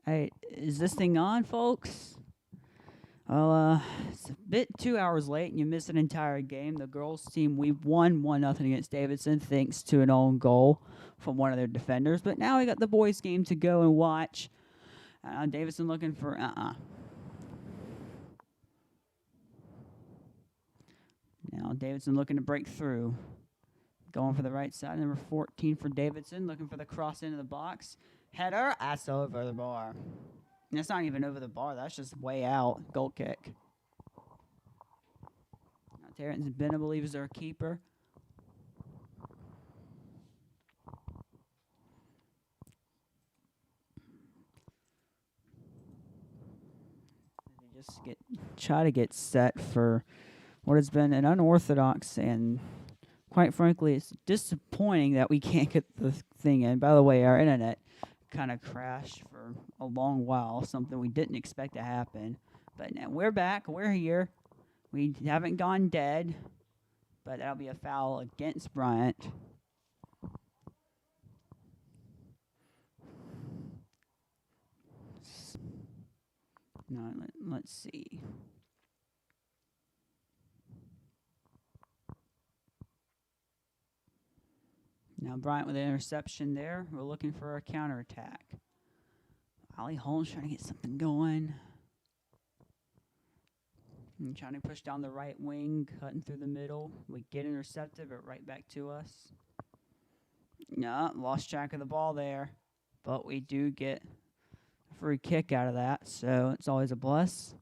Hey, is this thing on, folks? Well, it's a bit 2 hours late, and you missed an entire game. The girls' team we won 1-0 against Davidson, thanks to an own goal from one of their defenders. But now we got the boys' game to go and watch. Davidson looking for Now Davidson looking to break through. Going for the right side, number 14 for Davidson, looking for the cross into the box. Header, that's over the bar. That's not even over the bar, that's just way out. Goal kick. Now Terrence Bennett, I believe, is our keeper. Just try to get set for what has been an unorthodox and, quite frankly, it's disappointing that we can't get the thing in. By the way, our internet kind of crashed for a long while, something we didn't expect to happen. But now we're back. We're here. We haven't gone dead, but that'll be a foul against Bryant. No, let's see. Now Bryant with an interception there. We're looking for a counterattack. Ollie Holmes trying to get something going. And trying to push down the right wing, cutting through the middle. We get intercepted, but right back to us. No, lost track of the ball there. But we do get a free kick out of that, so it's always a plus.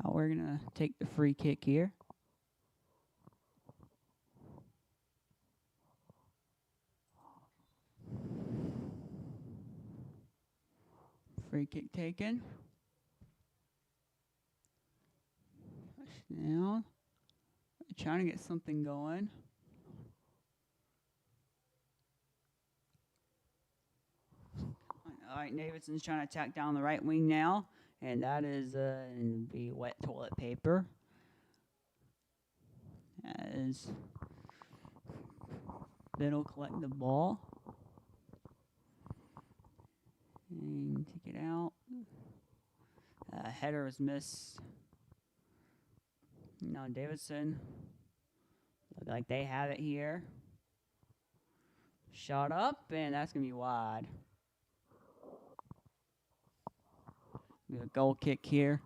Now we're going to take the free kick here. Free kick taken. Now, trying to get something going. All right, Davidson's trying to attack down the right wing now, and that is be wet toilet paper. As Ben will collect the ball and take it out. Header is missed. Now Davidson, look like they have it here. Shot up, and that's going to be wide. We have a goal kick here.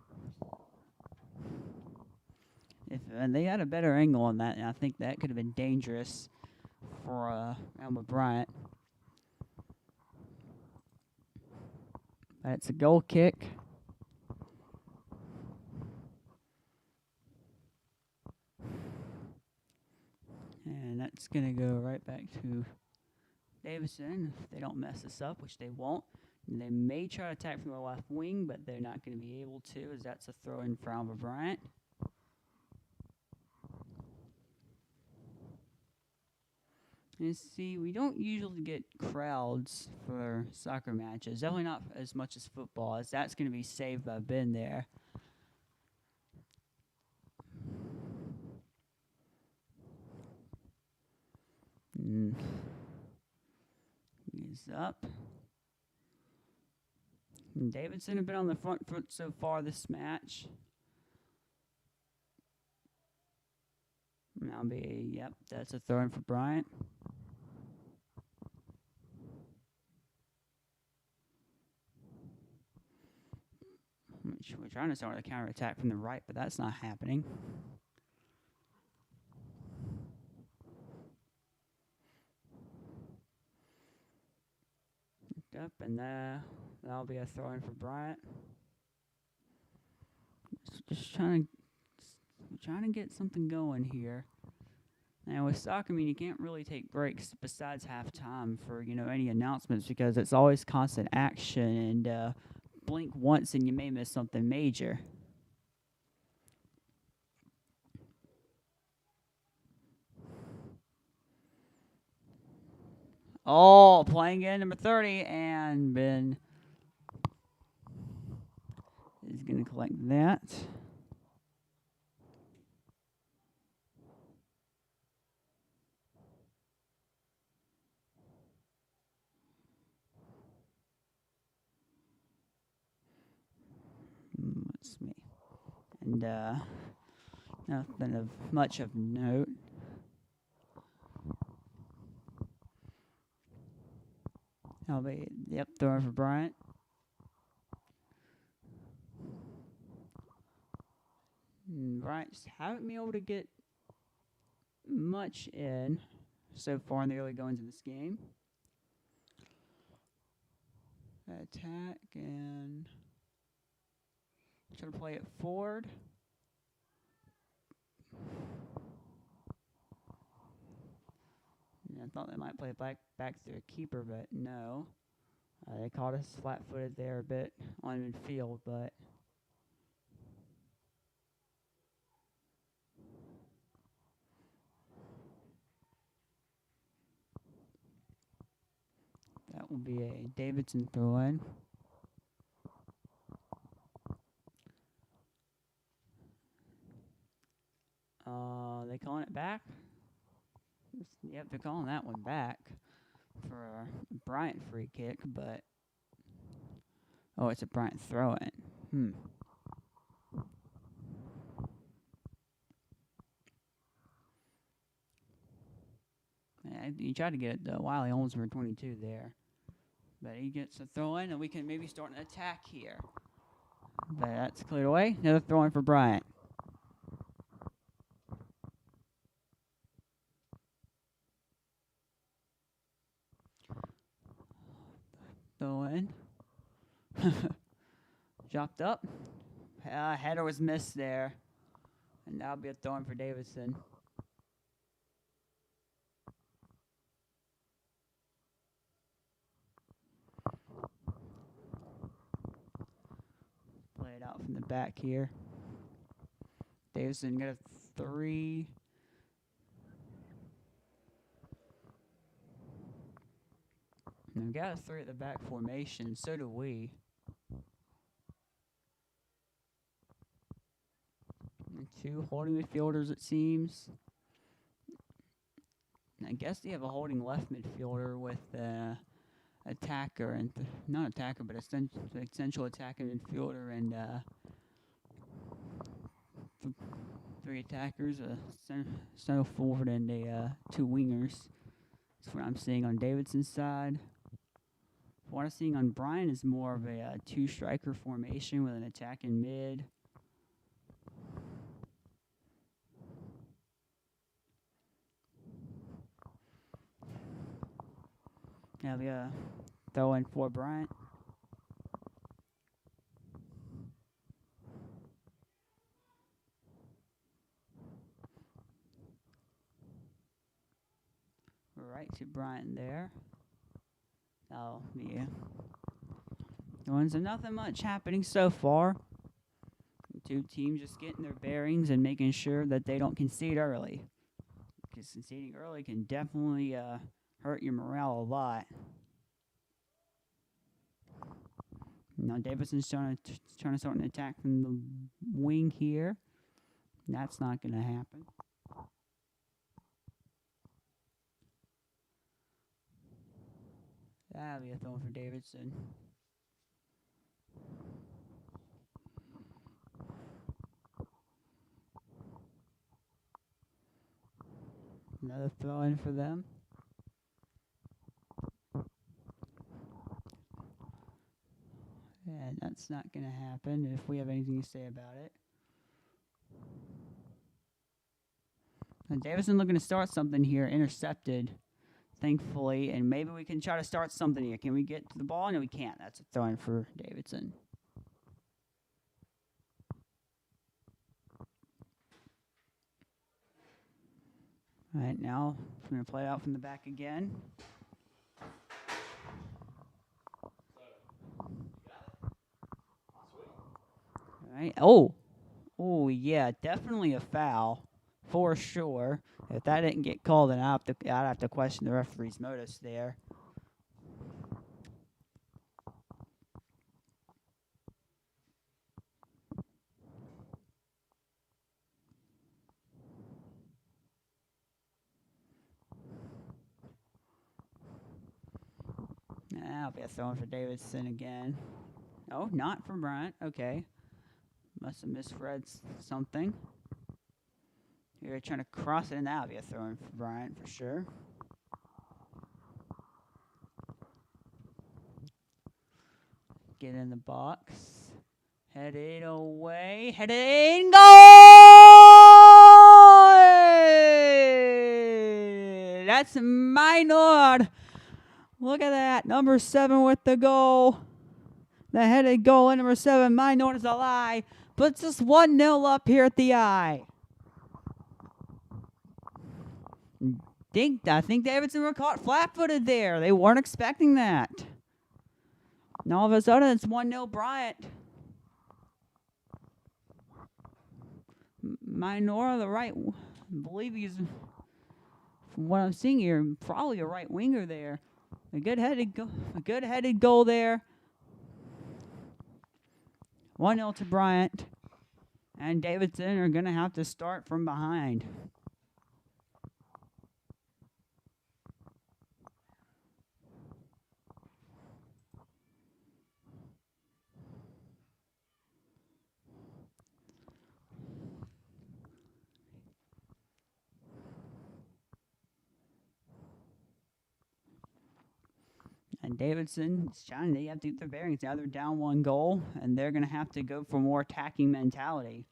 And they had a better angle on that, and I think that could have been dangerous for Alma Bryant. But it's a goal kick. And that's going to go right back to Davidson if they don't mess this up, which they won't. And they may try to attack from the left wing, but they're not going to be able to, as that's a throw in for Alma Bryant. And see, we don't usually get crowds for soccer matches. Definitely not as much as football, as that's going to be saved by Ben there. He's up. And Davidson have been on the front foot so far this match. That'll be, yep, that's a throw in for Bryant. We're trying to start a counterattack from the right, but that's not happening. Up, and that'll be a throw in for Bryant. Just trying to get something going here. Now with soccer, I mean, you can't really take breaks besides halftime for any announcements because it's always constant action, and blink once and you may miss something major. Oh, playing in number 30, and Ben is going to collect that. Let's see. And nothing of much of note. That'll be, yep, throwing for Bryant. Bryant just haven't been able to get much in so far in the early goings of this game. Attack and try to play it forward. I thought they might play it back to a keeper, but no. They caught us flat-footed there a bit on midfield, but that will be a Davidson throw-in. They calling it back? Yep, they're calling that one back for a Bryant free kick, but oh, it's a Bryant throw-in. Yeah, he tried to get it, though. Wiley Holmes for 22 there. But he gets a throw-in, and we can maybe start an attack here. But that's cleared away. Another throw-in for Bryant. Throw-in. Chopped up. Header was missed there. And that'll be a throw-in for Davidson. Play it out from the back here. Davidson got a 3. And we got a 3 at the back formation. So do we. And 2 holding midfielders, it seems. And I guess they have a holding left midfielder with attacker and not attacker, but essential attacking midfielder and 3 attackers, a center forward and 2 wingers. That's what I'm seeing on Davidson's side. What I'm seeing on Bryant is more of a 2 striker formation with an attack in mid. Now we throw in for Bryant. Right to Bryant there. Oh, yeah. So nothing much happening so far. The 2 teams just getting their bearings and making sure that they don't concede early. Because conceding early can definitely hurt your morale a lot. Now Davidson's trying to start an attack from the wing here. That's not going to happen. That'll be a throw for Davidson. Another throw in for them. And that's not going to happen if we have anything to say about it. And Davidson looking to start something here. Intercepted, thankfully. And maybe we can try to start something here. Can we get to the ball? No, we can't. That's a throw in for Davidson. All right, now we're going to play it out from the back again. All right. Oh, yeah, definitely a foul for sure. If that didn't get called, then I'd have to question the referee's motives there. That'll be a throw for Davidson again. Oh, not for Bryant. Okay. Must have misread something. You're trying to cross it, and that'll be a throw in for Bryant for sure. Get in the box. Headed away. Headed in. Goal! That's Maynard. Look at that. Number 7 with the goal. The headed goal in number 7. Maynard is alive. Puts us 1-0 up here at the eye. I think Davidson were caught flat-footed there. They weren't expecting that. And all of a sudden, it's 1-0 Bryant. Minora, the right, I believe he's, from what I'm seeing here, probably a right winger there. A good headed goal there. 1-0 to Bryant. And Davidson are going to have to start from behind. And Davidson's trying to have to get their bearings. Now they're down 1 goal, and they're going to have to go for more attacking mentality.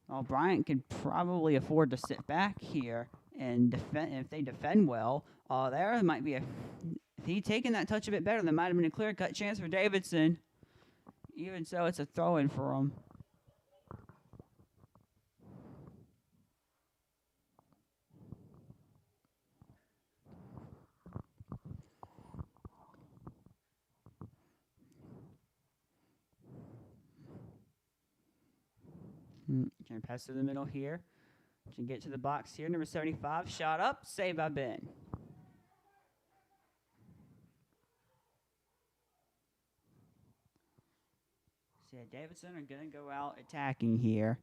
Well, Bryant could probably afford to sit back here and defend. If they defend well, there might be if he taken that touch a bit better, there might have been a clear-cut chance for Davidson. Even so, it's a throw-in for him. Trying to pass through the middle here. Can get to the box here. Number 75, shot up, saved by Ben. So yeah, Davidson are going to go out attacking here.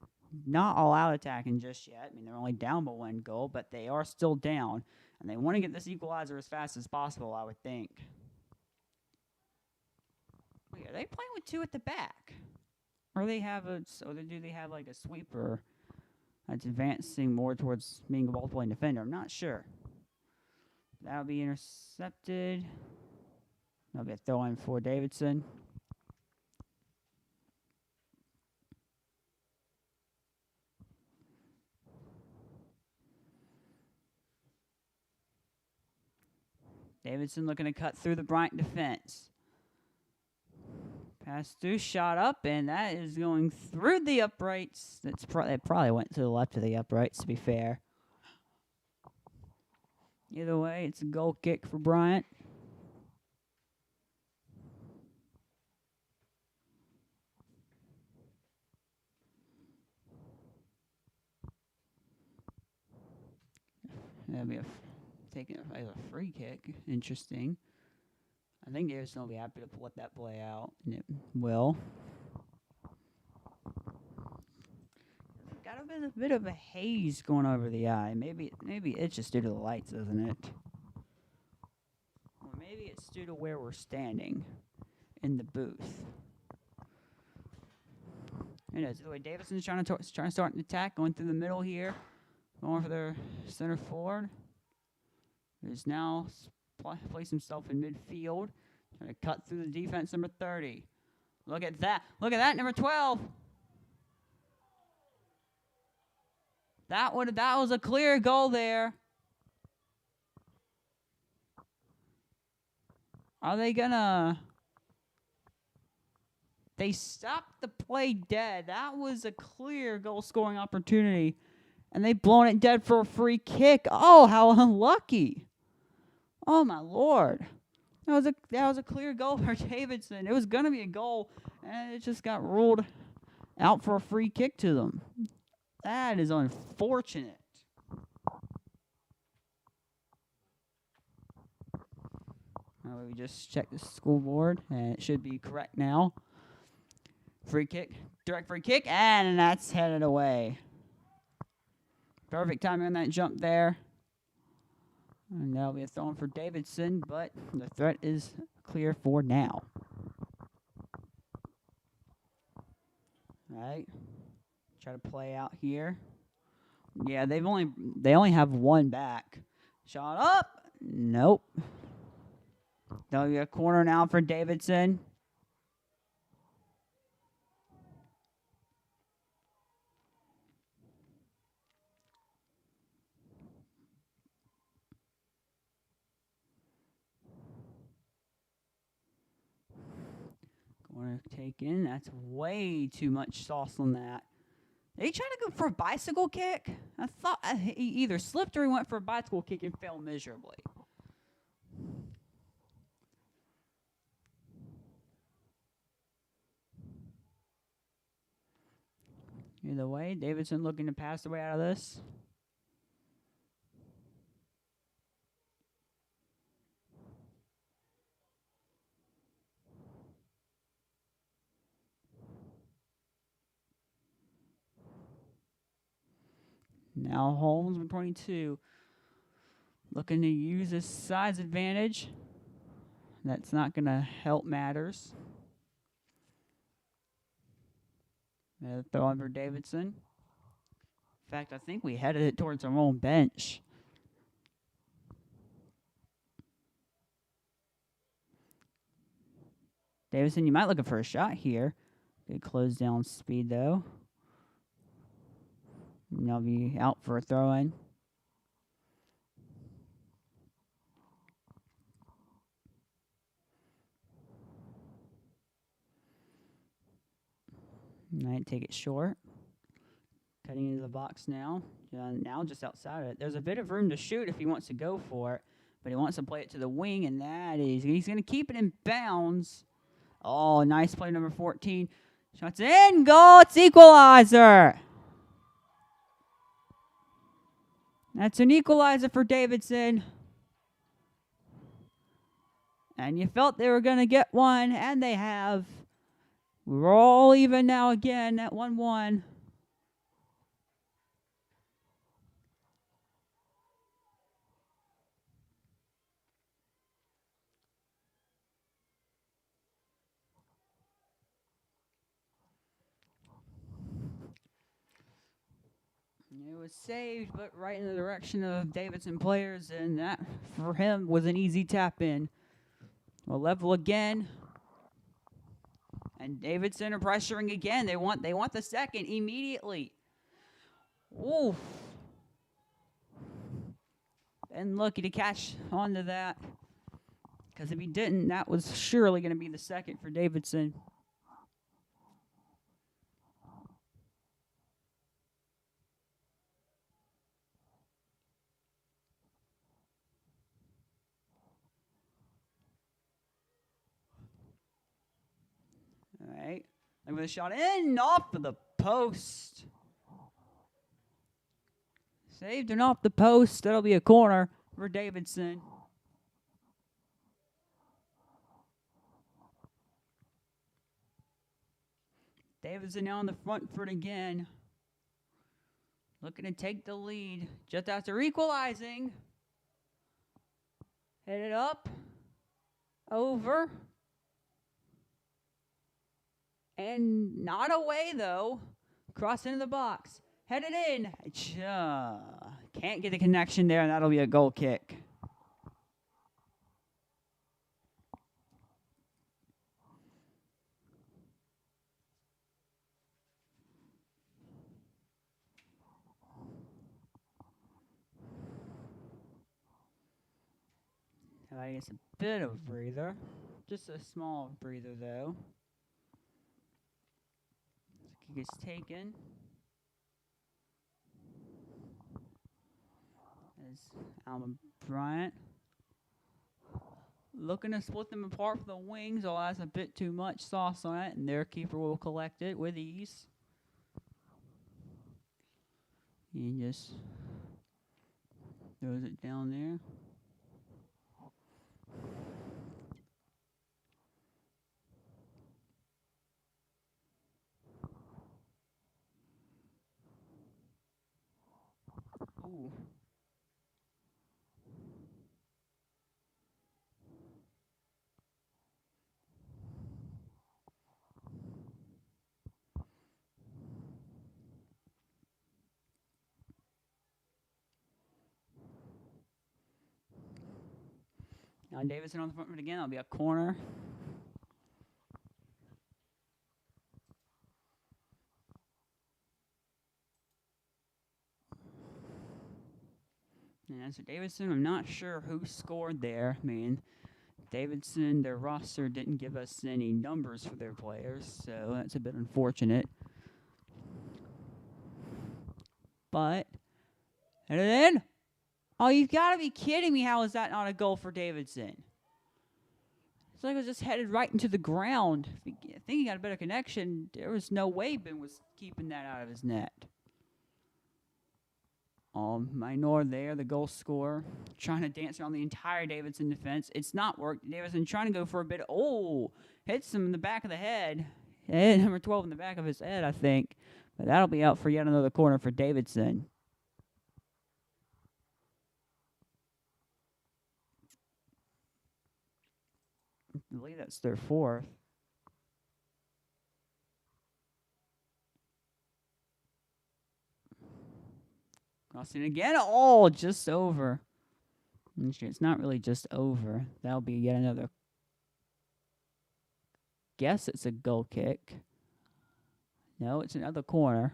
Not all out attacking just yet. I mean, they're only down by 1 goal, but they are still down. And they want to get this equalizer as fast as possible, I would think. Wait, are they playing with 2 at the back? Or do they have like a sweeper that's advancing more towards being a ball-playing defender? I'm not sure. That'll be intercepted. That'll be a throw-in for Davidson. Davidson looking to cut through the Bryant defense. Pass through, shot up, and that is going through the uprights. It probably went to the left of the uprights, to be fair. Either way, it's a goal kick for Bryant. That'll be taking it as a free kick. Interesting. I think Davidson will be happy to let that play out, and it will. Got a bit of a haze going over the eye. Maybe it's just due to the lights, isn't it? Or maybe it's due to where we're standing in the booth. It is. The way Davidson's trying to start an attack, going through the middle here, going for their center forward. Who's now place himself in midfield. Trying to cut through the defense, number 30. Look at that. Look at that, number 12. That was a clear goal there. Are they gonna... They stopped the play dead. That was a clear goal-scoring opportunity. And they've blown it dead for a free kick. Oh, how unlucky. Oh, my Lord. That was a clear goal for Davidson. It was going to be a goal, and it just got ruled out for a free kick to them. That is unfortunate. We just checked the scoreboard, and it should be correct now. Free kick, direct free kick, and that's headed away. Perfect timing on that jump there. And that'll be a throw for Davidson, but the threat is clear for now. All right. Try to play out here. Yeah, they only have one back. Shot up. Nope. They'll get a corner now for Davidson. Corner taken. That's way too much sauce on that. They trying to go for a bicycle kick? I thought he either slipped or he went for a bicycle kick and failed miserably. Either way, Davidson looking to pass the way out of this. Now Holmes with 22. Looking to use his size advantage. That's not going to help matters. Throw in for Davidson. In fact, I think we headed it towards our own bench. Davidson, you might looking for a shot here. Good close down speed, though. And they'll be out for a throw-in. Might take it short. Cutting into the box now. Now just outside of it. There's a bit of room to shoot if he wants to go for it. But he wants to play it to the wing, and he's going to keep it in bounds. Oh, nice play, number 14. Shots in, goal, it's equalizer. That's an equalizer for Davidson. And you felt they were going to get one, and they have. We're all even now again at 1-1. It was saved, but right in the direction of Davidson players, and that, for him, was an easy tap-in. We'll level again. And Davidson are pressuring again. They want the second immediately. Oof. And lucky to catch onto that. Because if he didn't, that was surely going to be the second for Davidson. All right. Look at the shot in, off of the post. Saved and off the post. That'll be a corner for Davidson. Davidson now on the front foot again. Looking to take the lead just after equalizing. Headed up. Over. And not away, though. Cross into the box. Headed in. Can't get the connection there, and that'll be a goal kick. I guess a bit of a breather. Just a small breather, though. Kick is taken. As Alma Bryant looking to split them apart for the wings. Oh, that's a bit too much sauce on it, and their keeper will collect it with ease. He just throws it down there. Ooh. Now Davidson on the front foot again. That'll be a corner. And as for Davidson, I'm not sure who scored there. I mean, Davidson, their roster didn't give us any numbers for their players, so that's a bit unfortunate. But, and then, oh, you've got to be kidding me. How is that not a goal for Davidson? It's like it was just headed right into the ground. I think he got a better connection. There was no way Ben was keeping that out of his net. Minor there, the goal scorer, trying to dance around the entire Davidson defense. It's not worked. Davidson trying to go for a bit. Oh, hits him in the back of the head. Hit number 12 in the back of his head, I think. But that'll be out for yet another corner for Davidson. I believe that's their fourth. Crossing again. Oh, just over. It's not really just over. That'll be yet another. Guess it's a goal kick. No, it's another corner.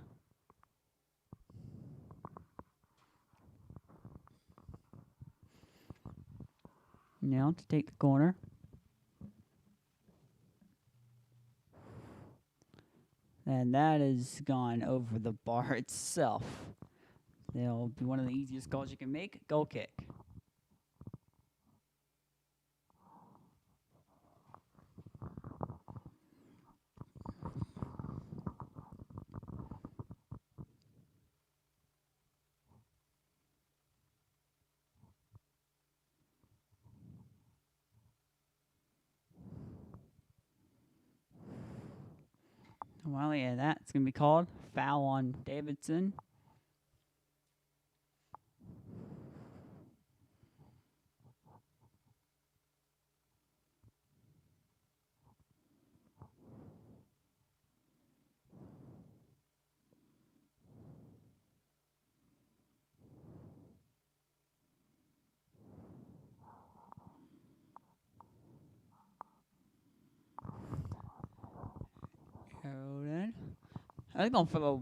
Now to take the corner. And that has gone over the bar itself. It'll be one of the easiest goals you can make. Goal kick. Well, yeah, that's going to be called. Foul on Davidson. I think going for the.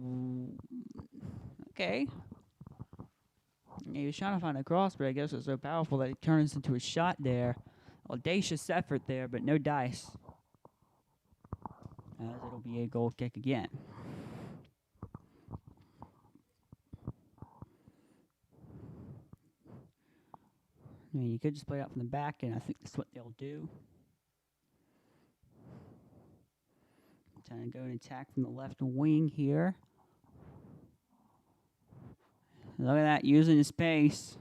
Okay. He was trying to find a cross, but I guess it's so powerful that it turns into a shot there. Audacious effort there, but no dice. As it'll be a goal kick again. I mean, you could just play it out from the back, and I think that's what they'll do. Trying to go and attack from the left wing here. Look at that, using his pace.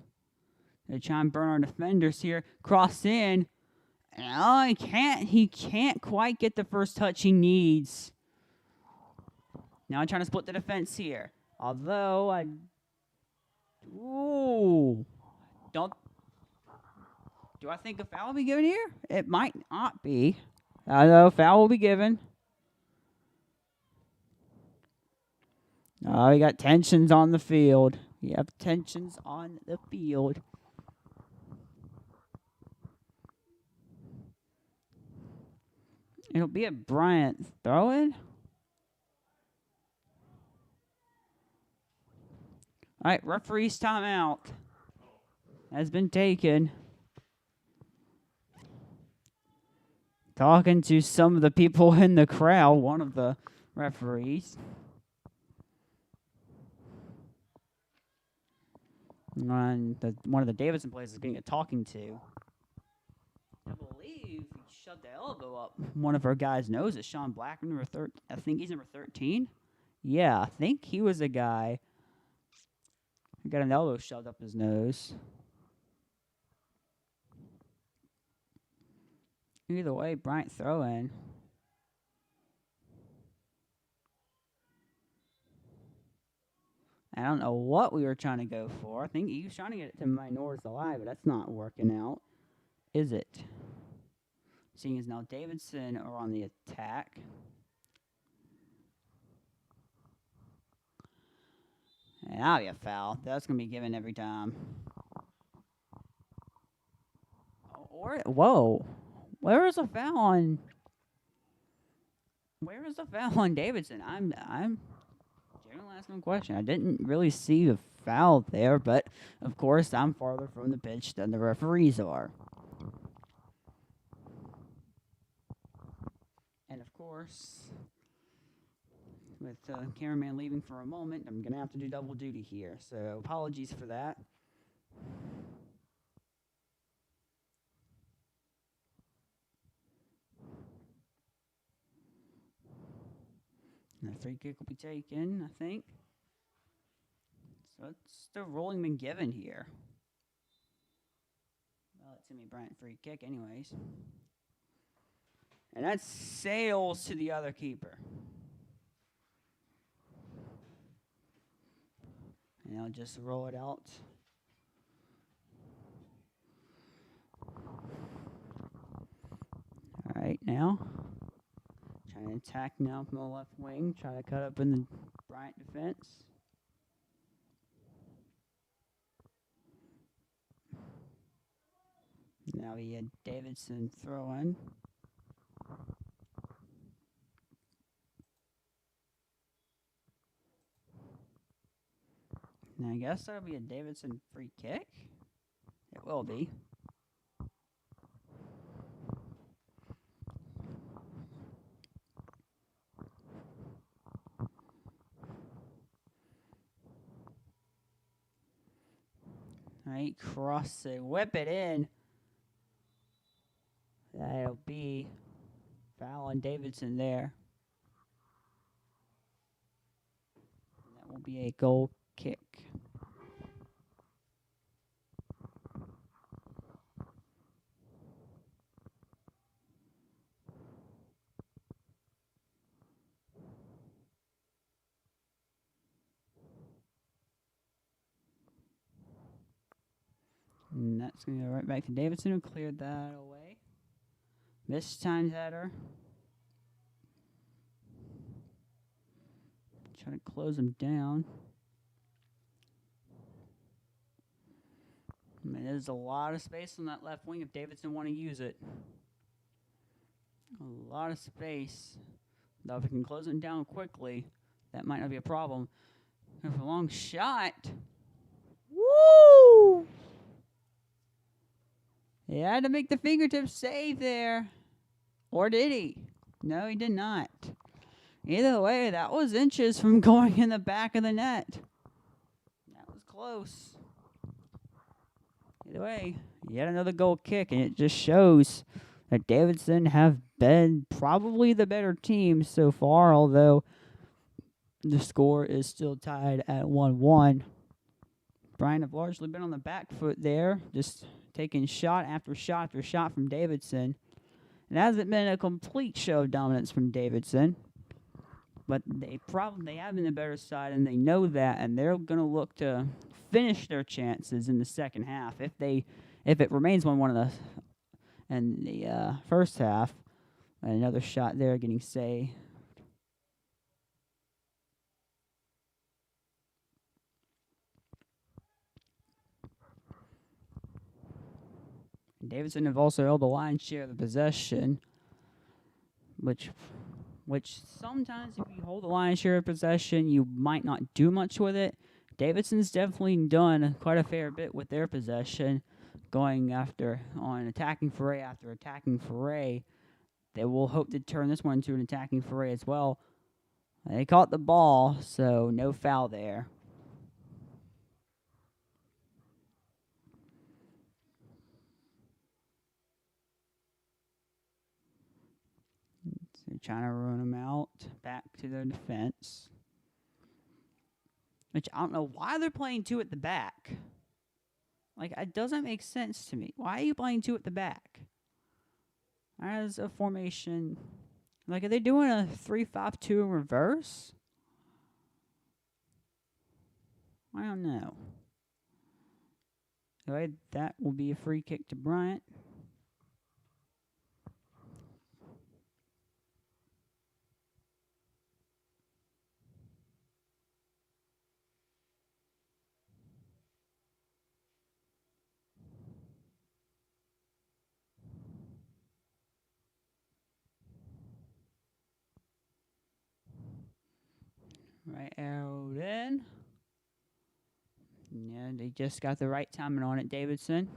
They try and burn our defenders here. Cross in. Oh, he can't quite get the first touch he needs. Now I'm trying to split the defense here. Although do I think a foul will be given here? It might not be. Although foul will be given. Oh, we got tensions on the field. We have tensions on the field. It'll be a Bryant throw-in. All right, referee's timeout has been taken. Talking to some of the people in the crowd, one of the referees. And one of the Davidson players is getting a talking to. I believe he shoved the elbow up one of our guys' noses. Sean Blackman, number 13. I think he's number 13. Yeah, I think he was a guy who got an elbow shoved up his nose. Either way, Bryant throw in. I don't know what we were trying to go for. I think he was trying to get it to Minor's alive, but that's not working out, is it? Seeing as now Davidson are on the attack. And that'll be a foul. That's going to be given every time. Or whoa, where is the foul on? Where is the foul on Davidson? I'm generally asking a question. I didn't really see the foul there, but of course I'm farther from the pitch than the referees are. And of course, with cameraman leaving for a moment, I'm gonna have to do double duty here. So apologies for that. And the free kick will be taken, I think. So it's still rolling McGivern here. Well, it's gonna be Bryant free kick anyways. And that sails to the other keeper. And I'll just roll it out. All right, now trying to attack now from the left wing. Try to cut up in the Bryant defense. Now we had Davidson throw in. Now I guess that'll be a Davidson free kick. It will be. All right, cross it, whip it in. That'll be foul on Davidson there. That will be a goal kick. And that's going to go right back to Davidson, who cleared that away. Mistimed header. Try to close him down. I mean, there's a lot of space on that left wing if Davidson want to use it. A lot of space. Though if we can close him down quickly, that might not be a problem. Have a long shot. Woo! He had to make the fingertip save there. Or did he? No, he did not. Either way, that was inches from going in the back of the net. That was close. Either way, yet another goal kick, and it just shows that Davidson have been probably the better team so far, although the score is still tied at 1-1. Bryant have largely been on the back foot there, just taking shot after shot after shot from Davidson. It hasn't been a complete show of dominance from Davidson, but they have been the better side, and they know that, and they're going to look to finish their chances in the second half. If it remains 1-1 in the first half, another shot there getting saved. Davidson have also held the lion's share of the possession, which sometimes if you hold the lion's share of possession, you might not do much with it. Davidson's definitely done quite a fair bit with their possession, going on attacking foray after attacking foray. They will hope to turn this one into an attacking foray as well. They caught the ball, so no foul there. So trying to run them out back to their defense. Which I don't know why they're playing two at the back. Like, it doesn't make sense to me. Why are you playing two at the back? As a formation, like, are they doing a 3-5-2 in reverse? I don't know. Anyway, that will be a free kick to Bryant. Right arrowed in. Yeah, they just got the right timing on it, Davidson.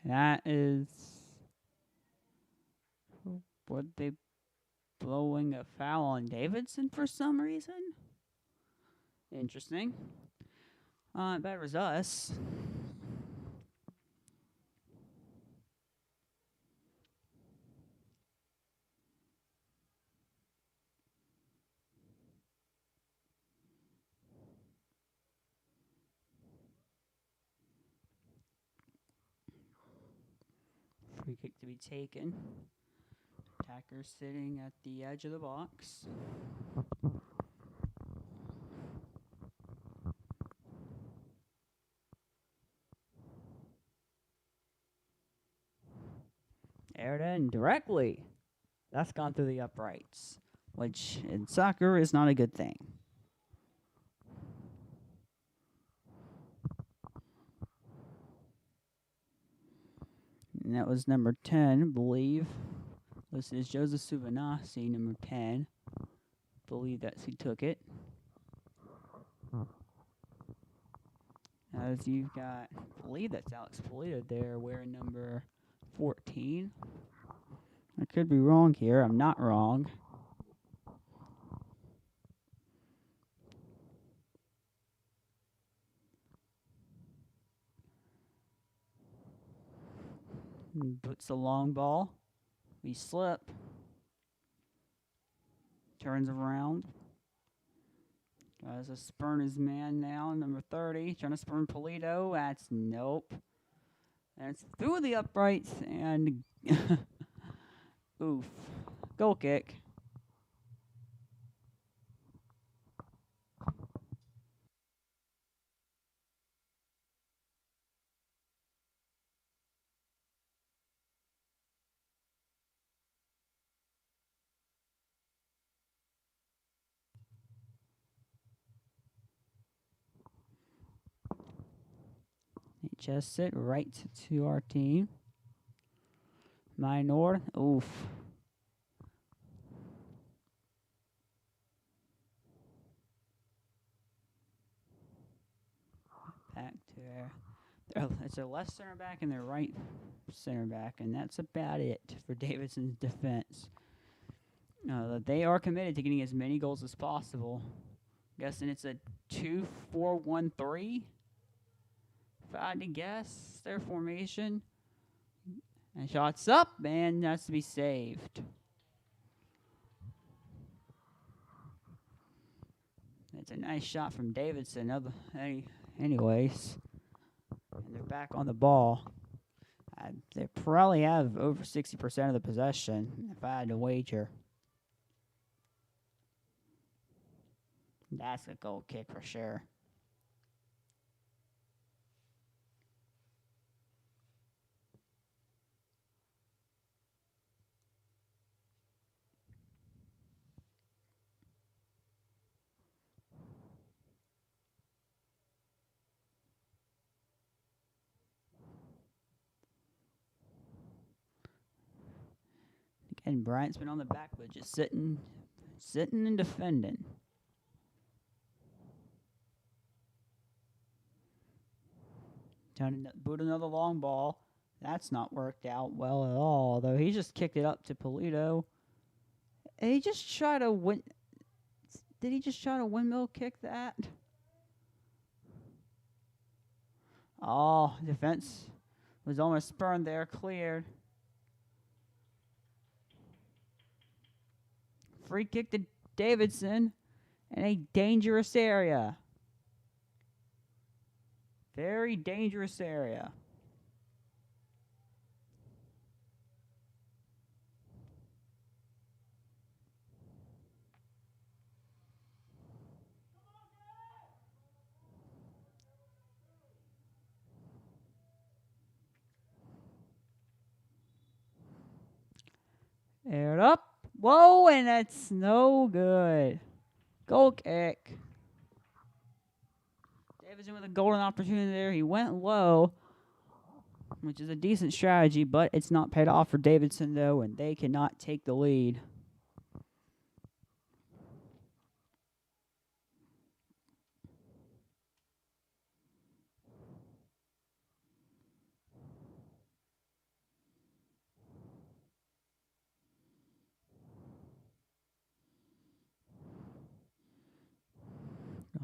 That is what they blowing a foul on Davidson for some reason. Interesting. That was us. Free kick to be taken. Attacker sitting at the edge of the box. Aired in directly. That's gone through the uprights, which in soccer is not a good thing. And that was number 10, I believe. This is Joseph Suvanasi, number 10. Believe that's who took it. As you've got, I believe that's Alex Polito there wearing number 14. I could be wrong here. I'm not wrong. Puts the long ball. We slip. Turns around. As a spurn his man now, number 30. Trying to spurn Polito. That's nope. And it's through the uprights and oof. Goal kick. They just sit right to our team. Minor. Oof. Back to their it's their left center back and their right center back, and that's about it for Davidson's defense. They are committed to getting as many goals as possible. Guessing it's a 2-4-1-3. If I had to guess their formation. And shots up, and that's to be saved. It's a nice shot from Davidson. Anyways, and they're back on the ball. They probably have over 60% of the possession, if I had to wager. That's a goal kick for sure. And Bryant's been on the back foot, just sitting and defending. Trying to boot another long ball. That's not worked out well at all, though. He just kicked it up to Polito. And he just tried to win. Did he just try to windmill kick that? Oh, defense was almost spurned there, cleared. Free kick to Davidson in a dangerous area. Very dangerous area. Aired up. Whoa, and that's no good. Goal kick. Davidson with a golden opportunity there. He went low, which is a decent strategy, but it's not paid off for Davidson, though, and they cannot take the lead.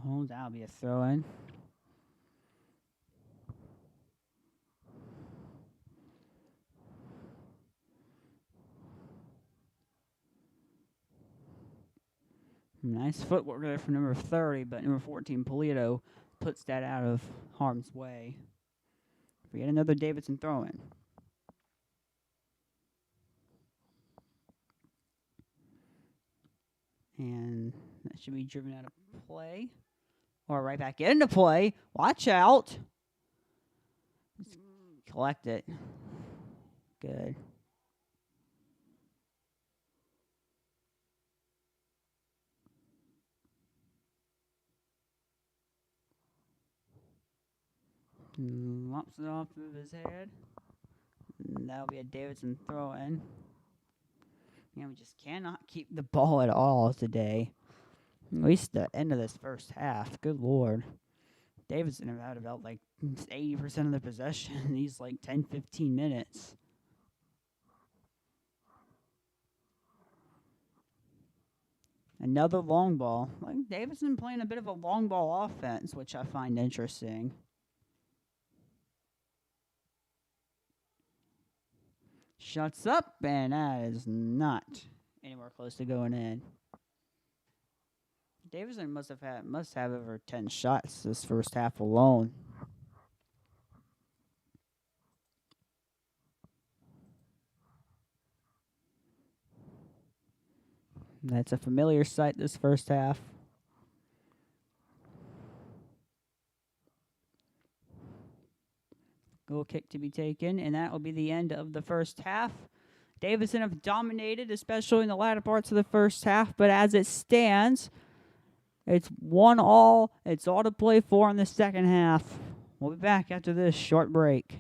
Oh, that'll be a throw-in. Nice footwork there from number 30, but number 14, Polito, puts that out of harm's way. We get another Davidson throw-in. And that should be driven out of play. Or right back into play. Watch out. Collect it. Good. Lumps it off of his head. And that'll be a Davidson throw-in. Yeah, we just cannot keep the ball at all today. At least the end of this first half. Good Lord. Davidson have had about like 80% of the possession in these like 10, 15 minutes. Another long ball. Like Davidson playing a bit of a long ball offense, which I find interesting. Shuts up, and that is not anywhere close to going in. Davidson must have over 10 shots this first half alone. That's a familiar sight this first half. Goal kick to be taken, and that will be the end of the first half. Davidson have dominated, especially in the latter parts of the first half, but as it stands, it's 1-1. It's all to play for in the second half. We'll be back after this short break.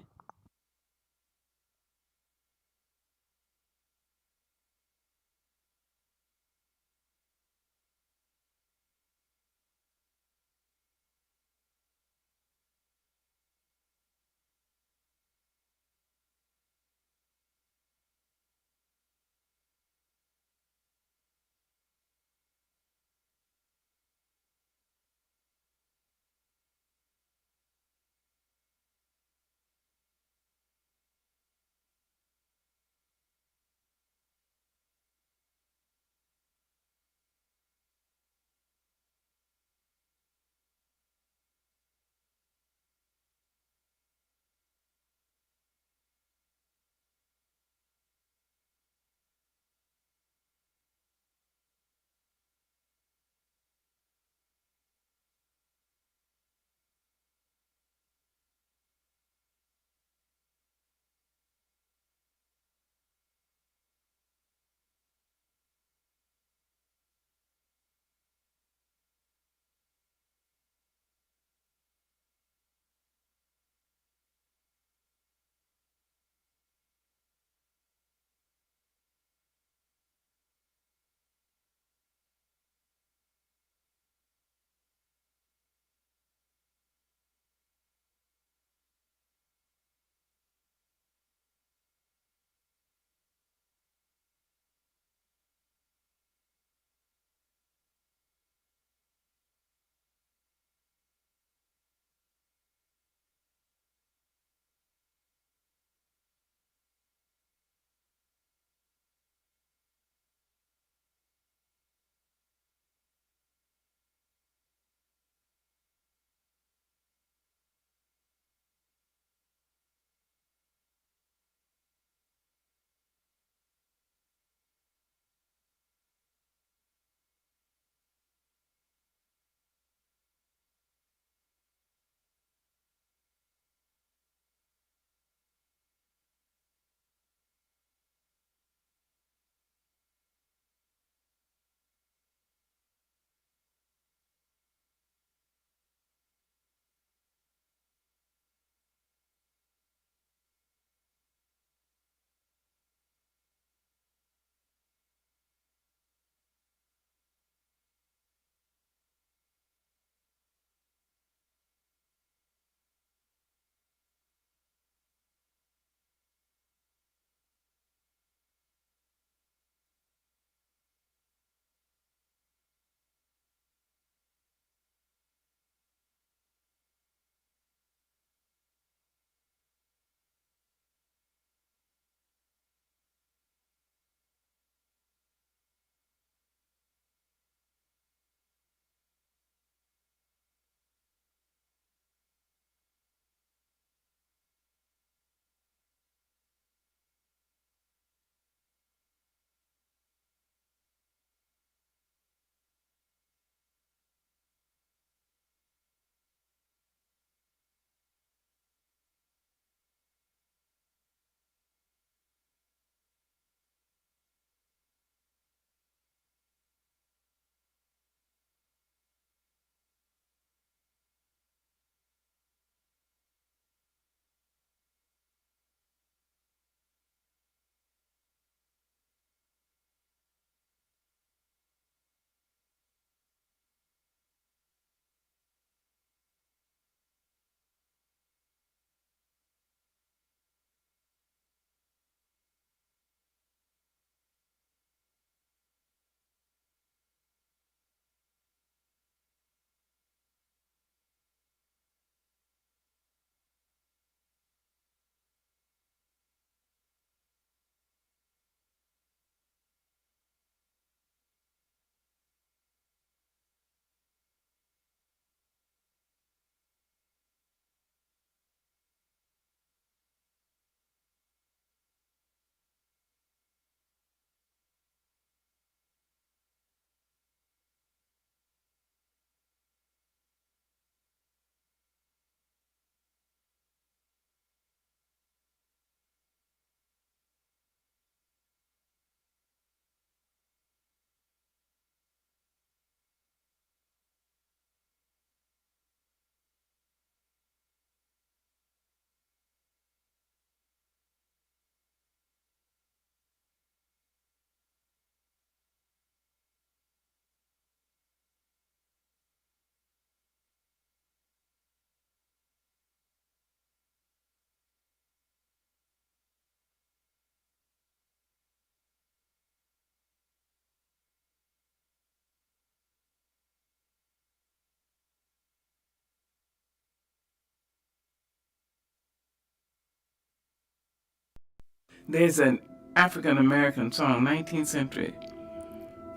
There's an African American song, 19th century,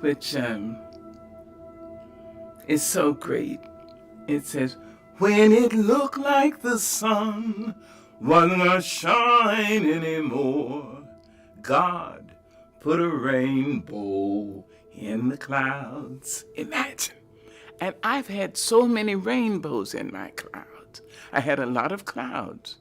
which is so great. It says, when it looked like the sun wasn't gonna shine anymore, God put a rainbow in the clouds. Imagine. And I've had so many rainbows in my clouds. I had a lot of clouds,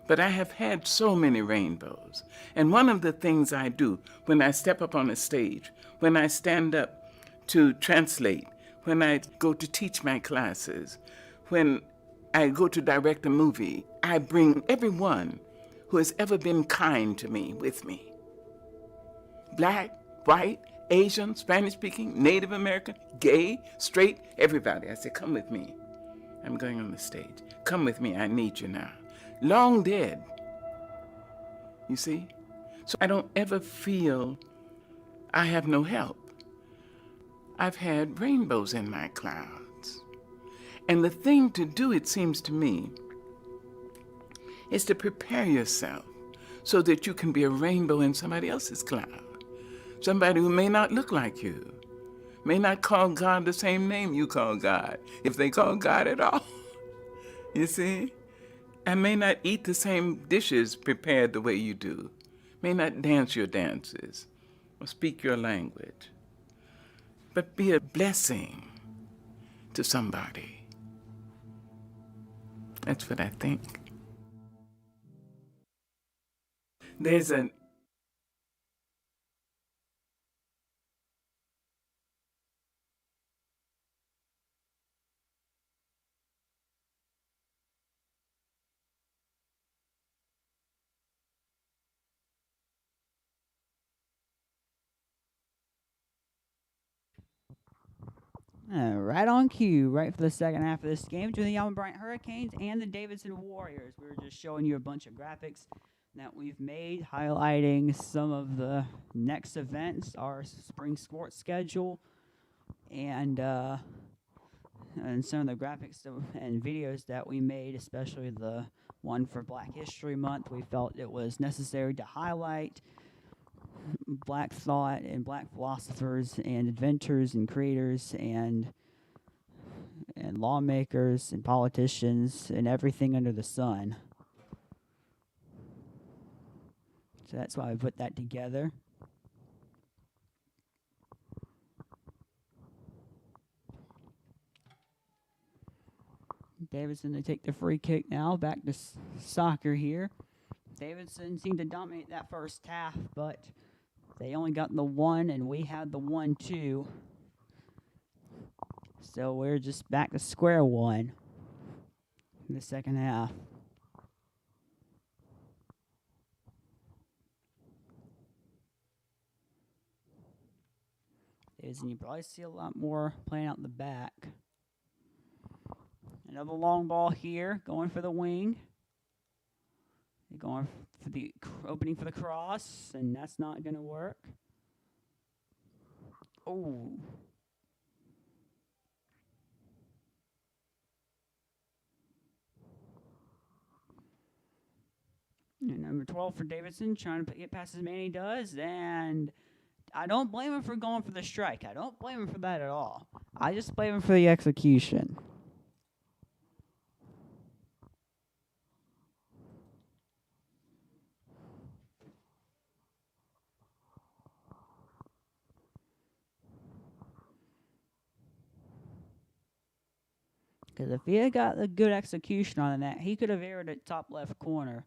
but I have had so many rainbows. And one of the things I do when I step up on a stage, when I stand up to translate, when I go to teach my classes, when I go to direct a movie, I bring everyone who has ever been kind to me with me. Black, white, Asian, Spanish-speaking, Native American, gay, straight, everybody. I say, come with me. I'm going on the stage. Come with me, I need you now. Long dead, you see? So I don't ever feel I have no help. I've had rainbows in my clouds. And the thing to do, it seems to me, is to prepare yourself so that you can be a rainbow in somebody else's cloud. Somebody who may not look like you, may not call God the same name you call God, if they call God at all. You see? And may not eat the same dishes prepared the way you do, may not dance your dances or speak your language, but be a blessing to somebody. That's what I think. There's an Right on cue, right for the second half of this game between the Alma Bryant Hurricanes and the Davidson Warriors. We were just showing you a bunch of graphics that we've made, highlighting some of the next events, our spring sports schedule, and some of the graphics and videos that we made, especially the one for Black History Month. We felt it was necessary to highlight black thought and black philosophers and inventors and creators and lawmakers and politicians and everything under the sun. So that's why I put that together. Davidson to take the free kick now. Back to soccer here. Davidson seemed to dominate that first half, but they only got the one, and we had the 1-2. So we're just back to square one in the second half. And you probably see a lot more playing out the back. Another long ball here, going for the wing. They're going for the opening for the cross, and that's not going to work. Oh. And number 12 for Davidson, trying to get past as many does, and I don't blame him for going for the strike. I don't blame him for that at all. I just blame him for the execution. Because if he had got a good execution on that, he could have aired it top left corner.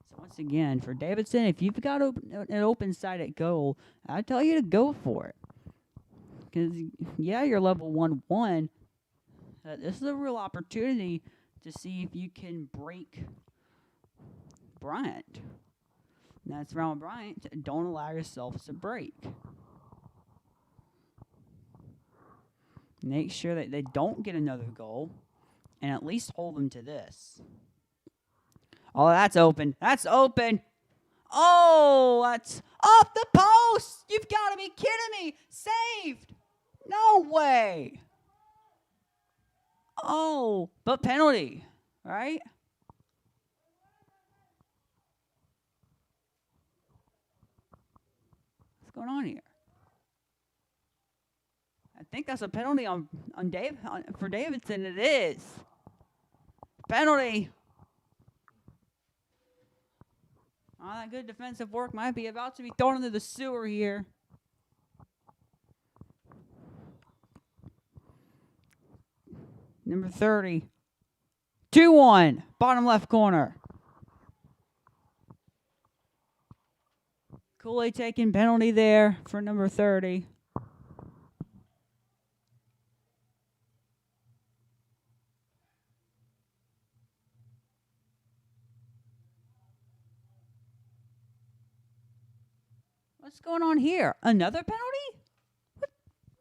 So once again, for Davidson, if you've got an open-sided goal, I tell you to go for it. Because, yeah, you're level 1-1. This is a real opportunity to see if you can break Bryant. And that's around Bryant. Don't allow yourself to break. Make sure that they don't get another goal, and at least hold them to this. Oh, that's open. That's open. Oh, that's off the post. You've got to be kidding me. Saved. No way. Oh, but penalty, right? What's going on here? I think that's a penalty for Davidson. It is penalty. All that good defensive work might be about to be thrown into the sewer here. Number 30. 2-1. Bottom left corner. Kool-Aid taking penalty there for number 30. What's going on here? Another penalty?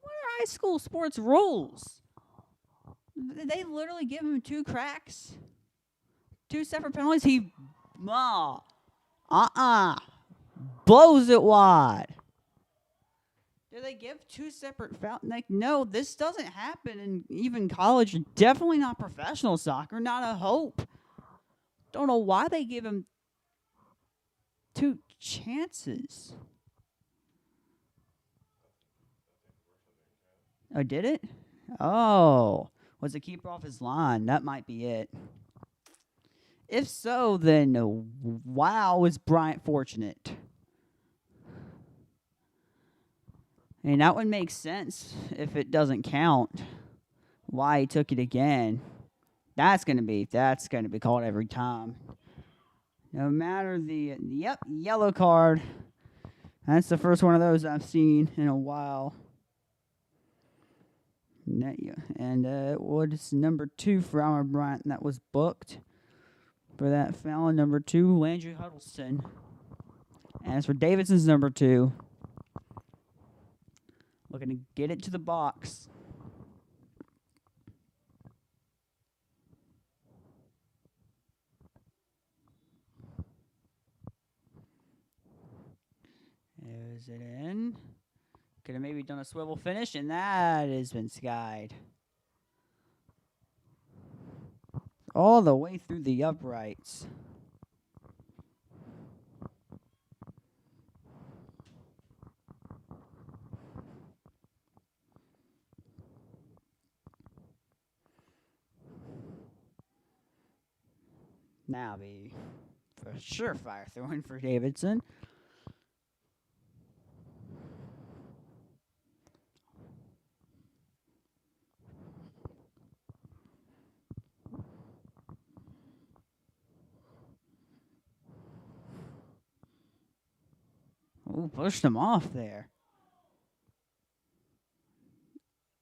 What are high school sports rules? They literally give him 2 cracks? 2 separate penalties? He blows it wide. Do they give 2 separate fouls? Like, no, this doesn't happen in even college. Definitely not professional soccer. Not a hope. Don't know why they give him 2 chances. Oh, did it? Oh, was the keeper off his line? That might be it. If so, then wow, is Bryant fortunate? And that would make sense if it doesn't count. Why he took it again? That's gonna be called every time. No matter yellow card. That's the first one of those I've seen in a while. And it was number 2 for Alma Bryant that was booked for that foul. Number 2, Landry Huddleston. And as for Davidson's number 2, looking to get it to the box. Is it in? Could have maybe done a swivel finish, and that has been skied. All the way through the uprights. Now be for surefire throwing for Davidson. Ooh, pushed him off there.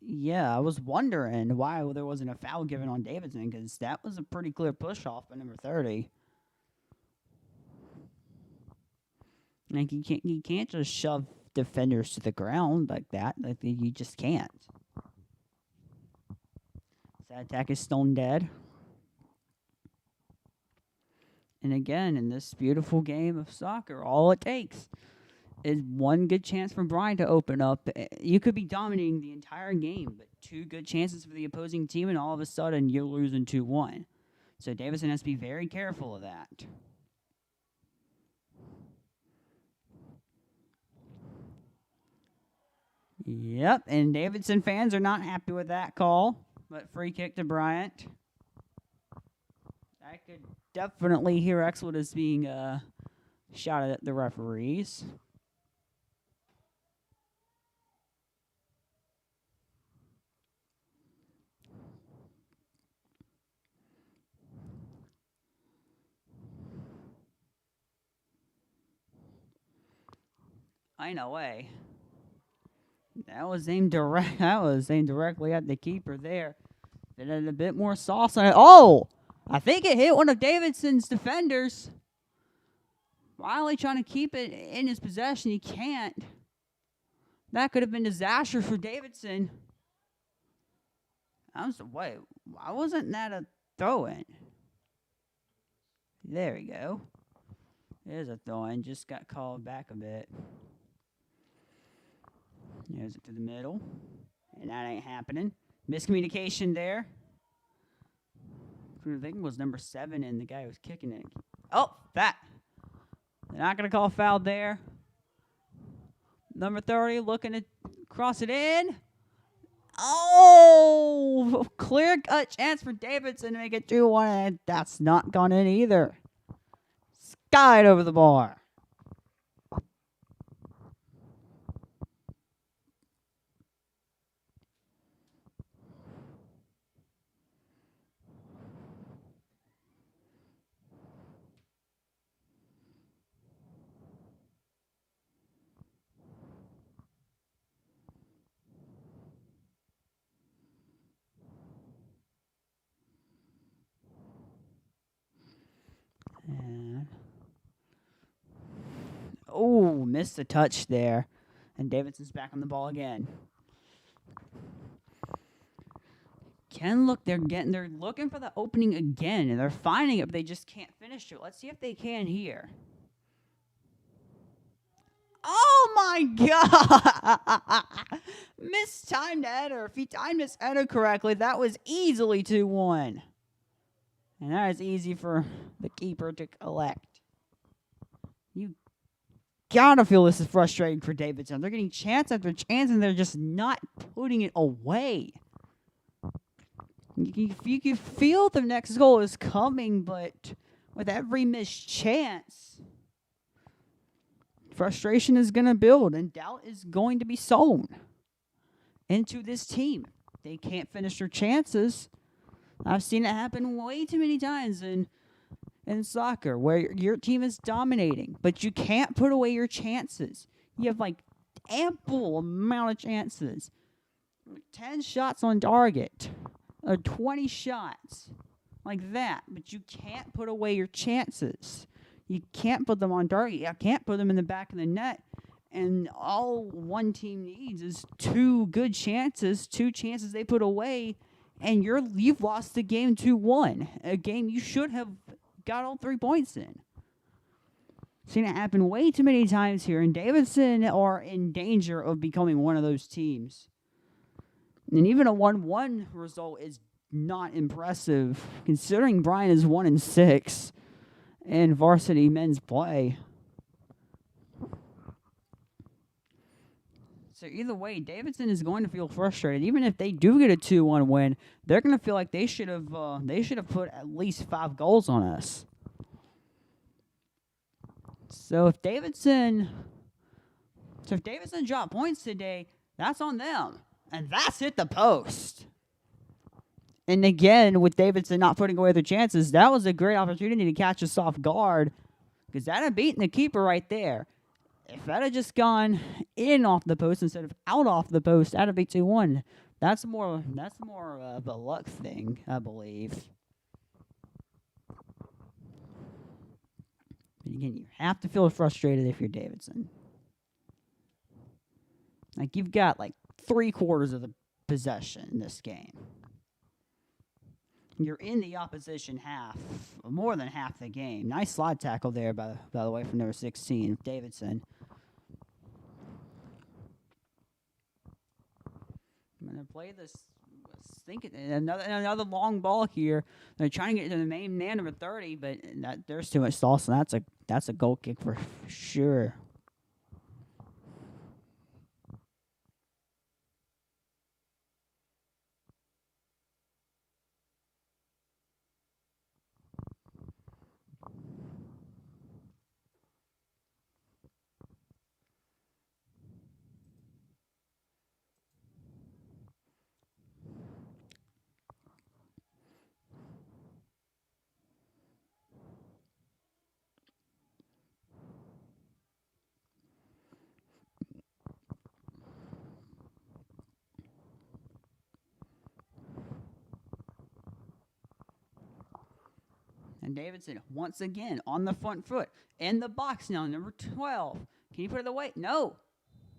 Yeah, I was wondering why there wasn't a foul given on Davidson, because that was a pretty clear push off by number 30. Like, you can't just shove defenders to the ground like that. Like, you just can't. That attack is stone dead. And again, in this beautiful game of soccer, all it takes is one good chance from Bryant to open up. You could be dominating the entire game, but 2 good chances for the opposing team, and all of a sudden you're losing 2-1. So Davidson has to be very careful of that. Yep, and Davidson fans are not happy with that call, but free kick to Bryant. I could definitely hear Exwood as being shouted at the referees. I know way. That was aimed directly at the keeper there. It had a bit more sauce on it. Oh! I think it hit one of Davidson's defenders. Riley trying to keep it in his possession. He can't. That could have been disastrous for Davidson. Wait, why wasn't that a throw-in? There we go. There's a throw-in. Just got called back a bit. There's it to the middle. And that ain't happening. Miscommunication there. who I think was number 7, and the guy who was kicking it. Oh, that. They're not going to call foul there. Number 30 looking to cross it in. Oh, clear cut chance for Davidson to make it 2-1, and that's not gone in either. Skied over the bar. And oh, missed the touch there. And Davidson's back on the ball again. They're looking for the opening again, and they're finding it, but they just can't finish it. Let's see if they can here. Oh my God! Mistimed header. If he timed his header correctly, that was easily 2-1. And that is easy for the keeper to collect. You gotta feel this is frustrating for Davidson. They're getting chance after chance, and they're just not putting it away. You can feel the next goal is coming, but with every missed chance, frustration is going to build, and doubt is going to be sown into this team. They can't finish their chances. I've seen it happen way too many times in soccer where your team is dominating, but you can't put away your chances. You have like ample amount of chances. 10 shots on target. 20 shots. Like that. But you can't put away your chances. You can't put them on target. You can't put them in the back of the net. And all one team needs is 2 good chances. 2 chances they put away. And you've lost the game 2-1. A game you should have got all 3 points in. Seen it happen way too many times here. And Davidson are in danger of becoming one of those teams. And even a 1-1 result is not impressive, considering Bryant is 1-6 in varsity men's play. So either way, Davidson is going to feel frustrated. Even if they do get a 2-1 win, they're going to feel like they should have put at least 5 goals on us. So if Davidson dropped points today, that's on them. And that's hit the post. And again, with Davidson not putting away their chances, that was a great opportunity to catch us off guard. Because that had beaten the keeper right there. If that had just gone in off the post instead of out off the post, that'd be 2-1. That's more of a luck thing, I believe. But again, you have to feel frustrated if you're Davidson. Like, you've got like 3/4 of the possession in this game. You're in the opposition half, more than half the game. Nice slide tackle there, by the way, from number 16, Davidson. I'm going to play this, another long ball here. They're trying to get to the main man, number 30, but there's too much sauce, and that's a goal kick for sure. And Davidson, once again, on the front foot. In the box now, number 12. Can you put it away? No.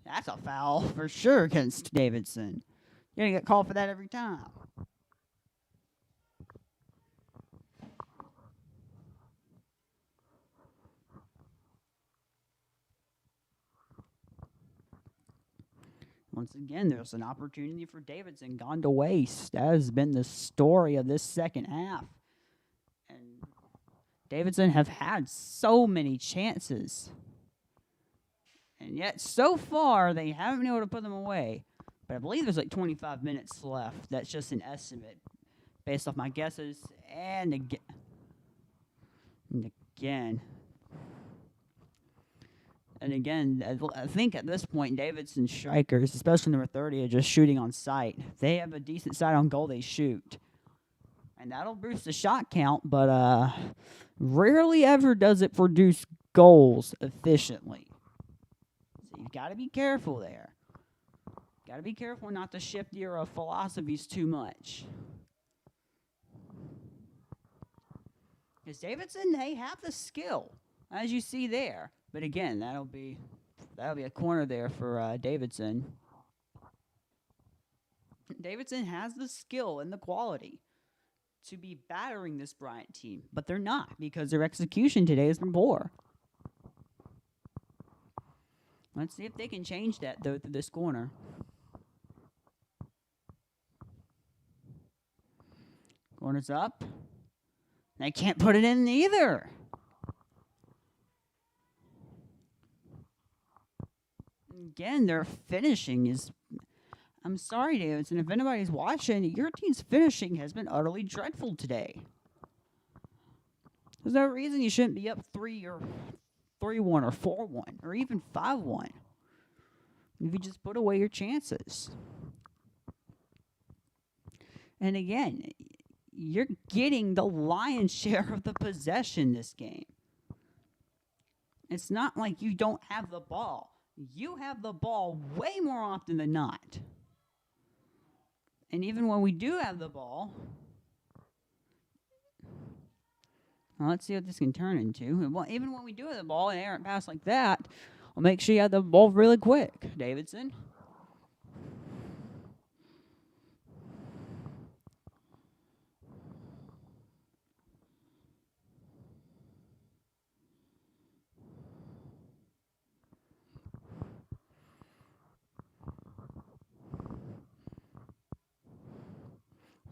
That's a foul for sure against Davidson. You're going to get called for that every time. Once again, there's an opportunity for Davidson gone to waste. That has been the story of this second half. Davidson have had so many chances. And yet, so far, they haven't been able to put them away. But I believe there's like 25 minutes left. That's just an estimate based off my guesses. And again. And again, I think at this point, Davidson strikers, especially number 30, are just shooting on sight. If they have a decent sight on goal, they shoot. And that'll boost the shot count, but rarely ever does it produce goals efficiently. So you've got to be careful there. Got to be careful not to shift your philosophies too much. Because Davidson, they have the skill, as you see there. But again, that'll be a corner there for Davidson. Davidson has the skill and the quality to be battering this Bryant team, but they're not because their execution today has been poor. Let's see if they can change that, though, through this corner. Corner's up. They can't put it in either. Again, their finishing is... I'm sorry, Davidson. If anybody's watching, your team's finishing has been utterly dreadful today. There's no reason you shouldn't be up 3 or 3-1 or 4-1 or even 5-1 if you just put away your chances. And again, you're getting the lion's share of the possession this game. It's not like you don't have the ball. You have the ball way more often than not. And even when we do have the ball, well, let's see what this can turn into. Well, even when we do have the ball, an errant pass like that, will make sure you have the ball really quick, Davidson.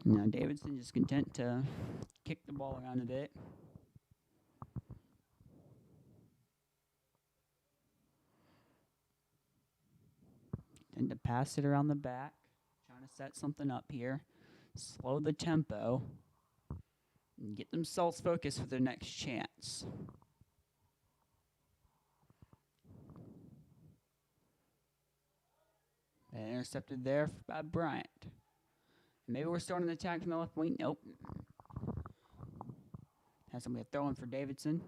Now Davidson is content to kick the ball around a bit. And to pass it around the back. Trying to set something up here. Slow the tempo. And get themselves focused for their next chance. And intercepted there by Bryant. Maybe we're starting an attack from the left wing. Nope. Has somebody throwing for Davidson.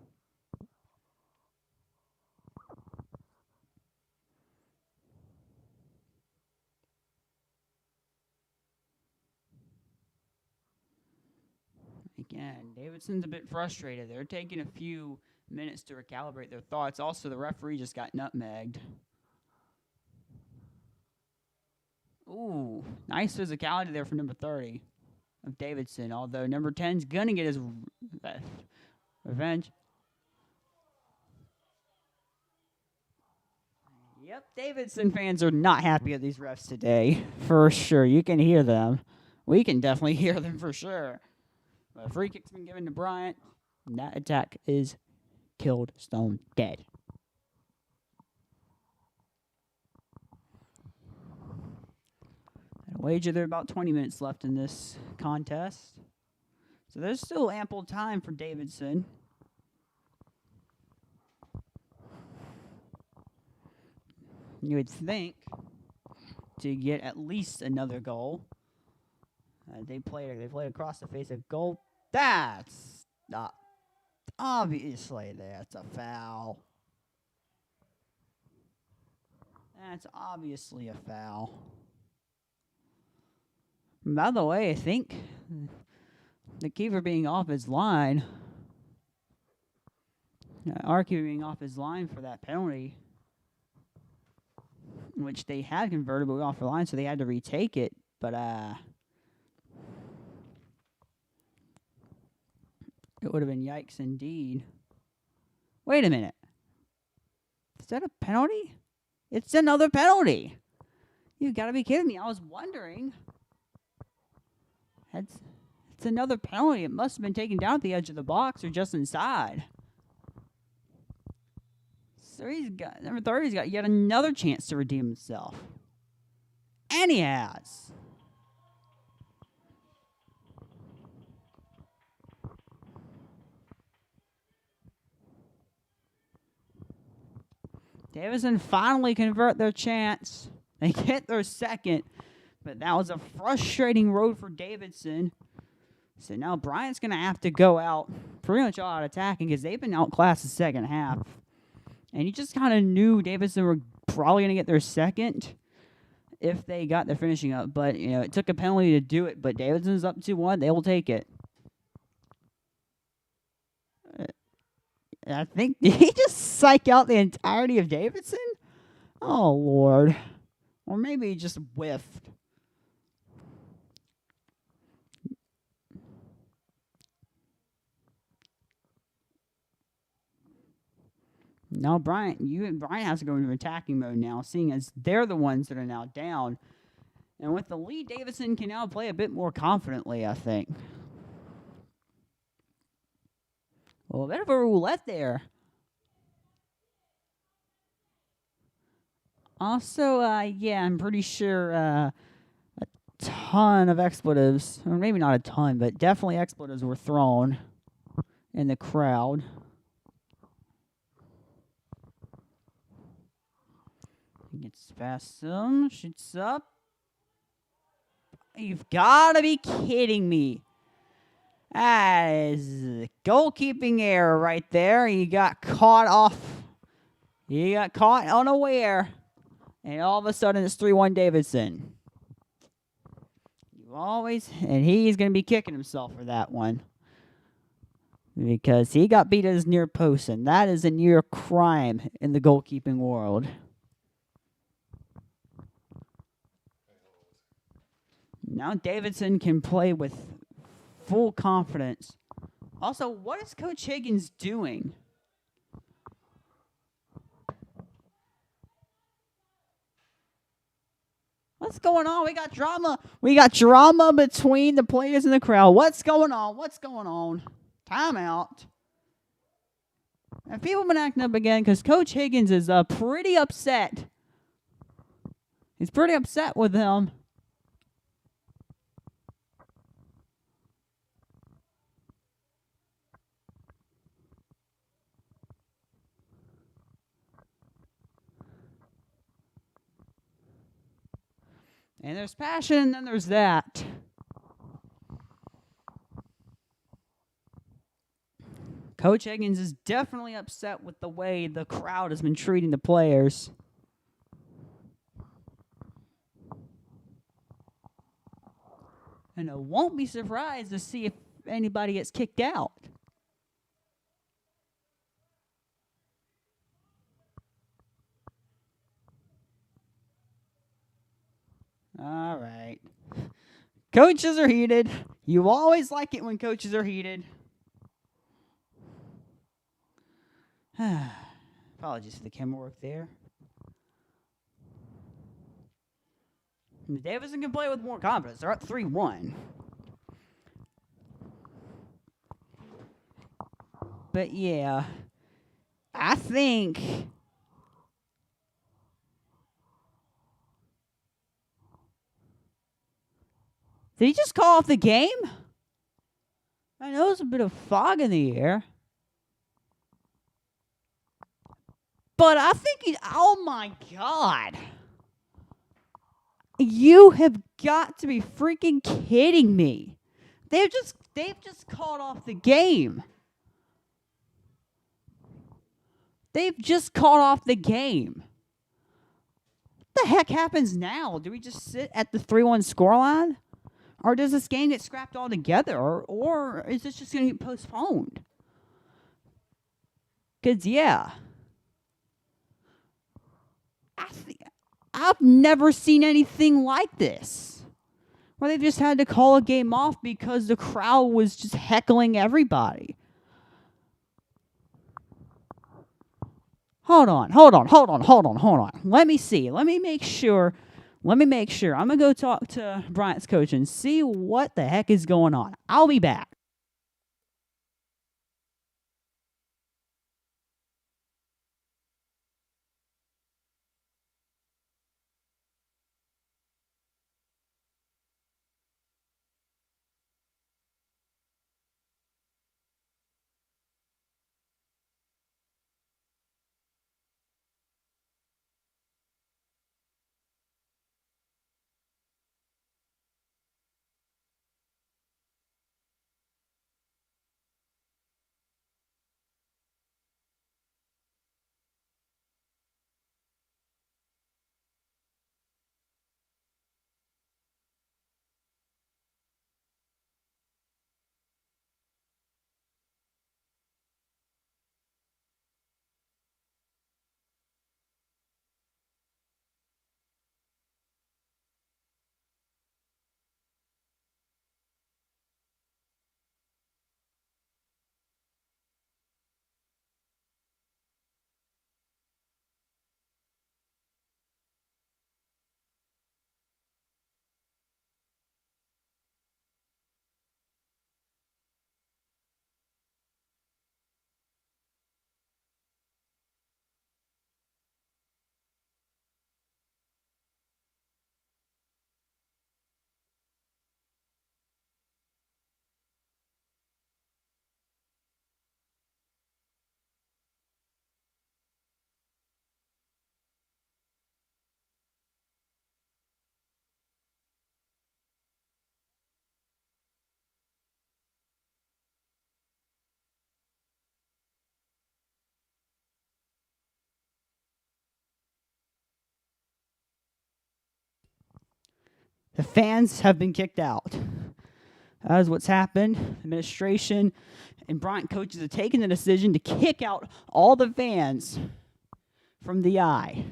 Again, Davidson's a bit frustrated. They're taking a few minutes to recalibrate their thoughts. Also, the referee just got nutmegged. Ooh, nice physicality there for number 30 of Davidson, although number 10's going to get his revenge. Yep, Davidson fans are not happy with these refs today, for sure. You can hear them. We can definitely hear them for sure. But a free kick's been given to Bryant, and that attack is killed stone dead. Wager there are about 20 minutes left in this contest. So there's still ample time for Davidson. You would think to get at least another goal. They played across the face of goal. That's not obviously that's a foul. That's obviously a foul. By the way, I think the keeper being off his line, our keeper being off his line for that penalty, which they had converted, but we were off the line, so they had to retake it. But it would have been yikes indeed. Wait a minute. Is that a penalty? It's another penalty. You've got to be kidding me. I was wondering. It's It's another penalty. It must have been taken down at the edge of the box or just inside. So number 30's got yet another chance to redeem himself. And he has. Davidson finally convert their chance. They get their second, but that was a frustrating road for Davidson. So now Bryant's going to have to go out pretty much all out attacking because they've been outclassed the second half. And you just kind of knew Davidson were probably going to get their second if they got their finishing up. But, it took a penalty to do it. But Davidson's up 2-1. They will take it. I think, did he just psych out the entirety of Davidson? Oh, Lord. Or maybe he just whiffed. Now Bryant has to go into attacking mode now, seeing as they're the ones that are now down. And with the lead, Davidson can now play a bit more confidently, I think. Well, a bit of a roulette there. Also, I'm pretty sure a ton of expletives, or maybe not a ton, but definitely expletives were thrown in the crowd. Gets past him, shoots up. You've got to be kidding me. That is goalkeeping error right there. He got caught unaware. And all of a sudden it's 3-1 Davidson. And he's going to be kicking himself for that one. Because he got beat at his near post, and that is a near crime in the goalkeeping world. Now Davidson can play with full confidence. Also, what is Coach Higgins doing? What's going on? We got drama. We got drama between the players and the crowd. What's going on? Timeout. And people have been acting up again because Coach Higgins is pretty upset. He's pretty upset with them. And there's passion, and then there's that. Coach Higgins is definitely upset with the way the crowd has been treating the players. And I won't be surprised to see if anybody gets kicked out. All right. Coaches are heated. You always like it when coaches are heated. Apologies for the camera work there. Davidson can play with more confidence. They're up 3-1. But yeah, I think did he just call off the game? I know there's a bit of fog in the air. But I think oh my God. You have got to be freaking kidding me. They've just called off the game. They've just called off the game. What the heck happens now? Do we just sit at the 3-1 scoreline? Or does this game get scrapped altogether? Or is this just going to get postponed? Because, yeah. I've never seen anything like this. Where they've just had to call a game off because the crowd was just heckling everybody. Hold on. Let me see. Let me make sure Let me make sure. I'm going to go talk to Bryant's coach and see what the heck is going on. I'll be back. The fans have been kicked out. That is what's happened. Administration and Bryant coaches have taken the decision to kick out all the fans from the eye.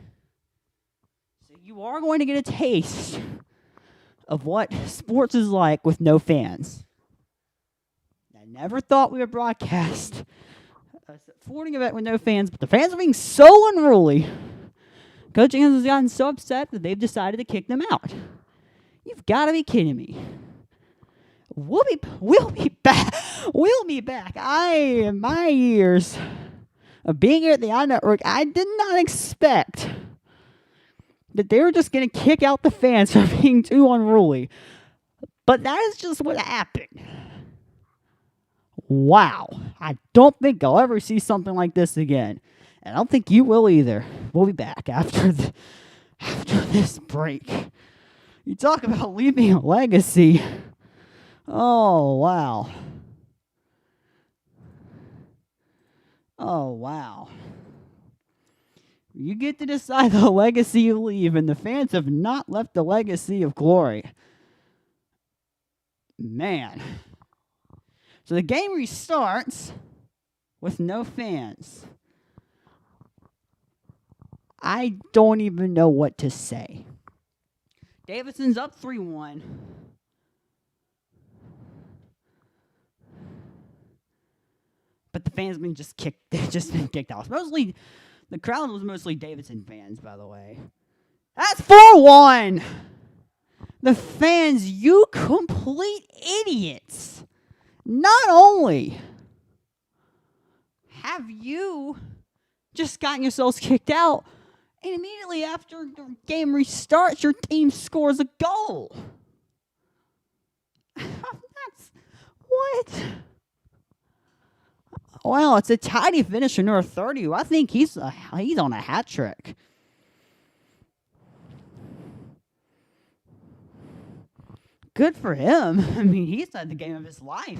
So you are going to get a taste of what sports is like with no fans. I never thought we would broadcast a sporting event with no fans, but the fans are being so unruly. Coaching has gotten so upset that they've decided to kick them out. You've got to be kidding me. We'll be back. We'll be back. In my years of being here at the iNetwork, I did not expect that they were just going to kick out the fans for being too unruly. But that is just what happened. Wow. I don't think I'll ever see something like this again. And I don't think you will either. We'll be back after this break. You talk about leaving a legacy. Oh, wow. Oh, wow. You get to decide the legacy you leave, and the fans have not left a legacy of glory. Man. So the game restarts with no fans. I don't even know what to say. Davidson's up 3-1. But the fans been just kicked. They've just been kicked out. Mostly, the crowd was mostly Davidson fans, by the way. That's 4-1. The fans, you complete idiots. Not only have you just gotten yourselves kicked out, and immediately after the game restarts, your team scores a goal. That's what? Well, it's a tidy finisher, number 30. I think he's on a hat trick. Good for him. I mean, he's had the game of his life.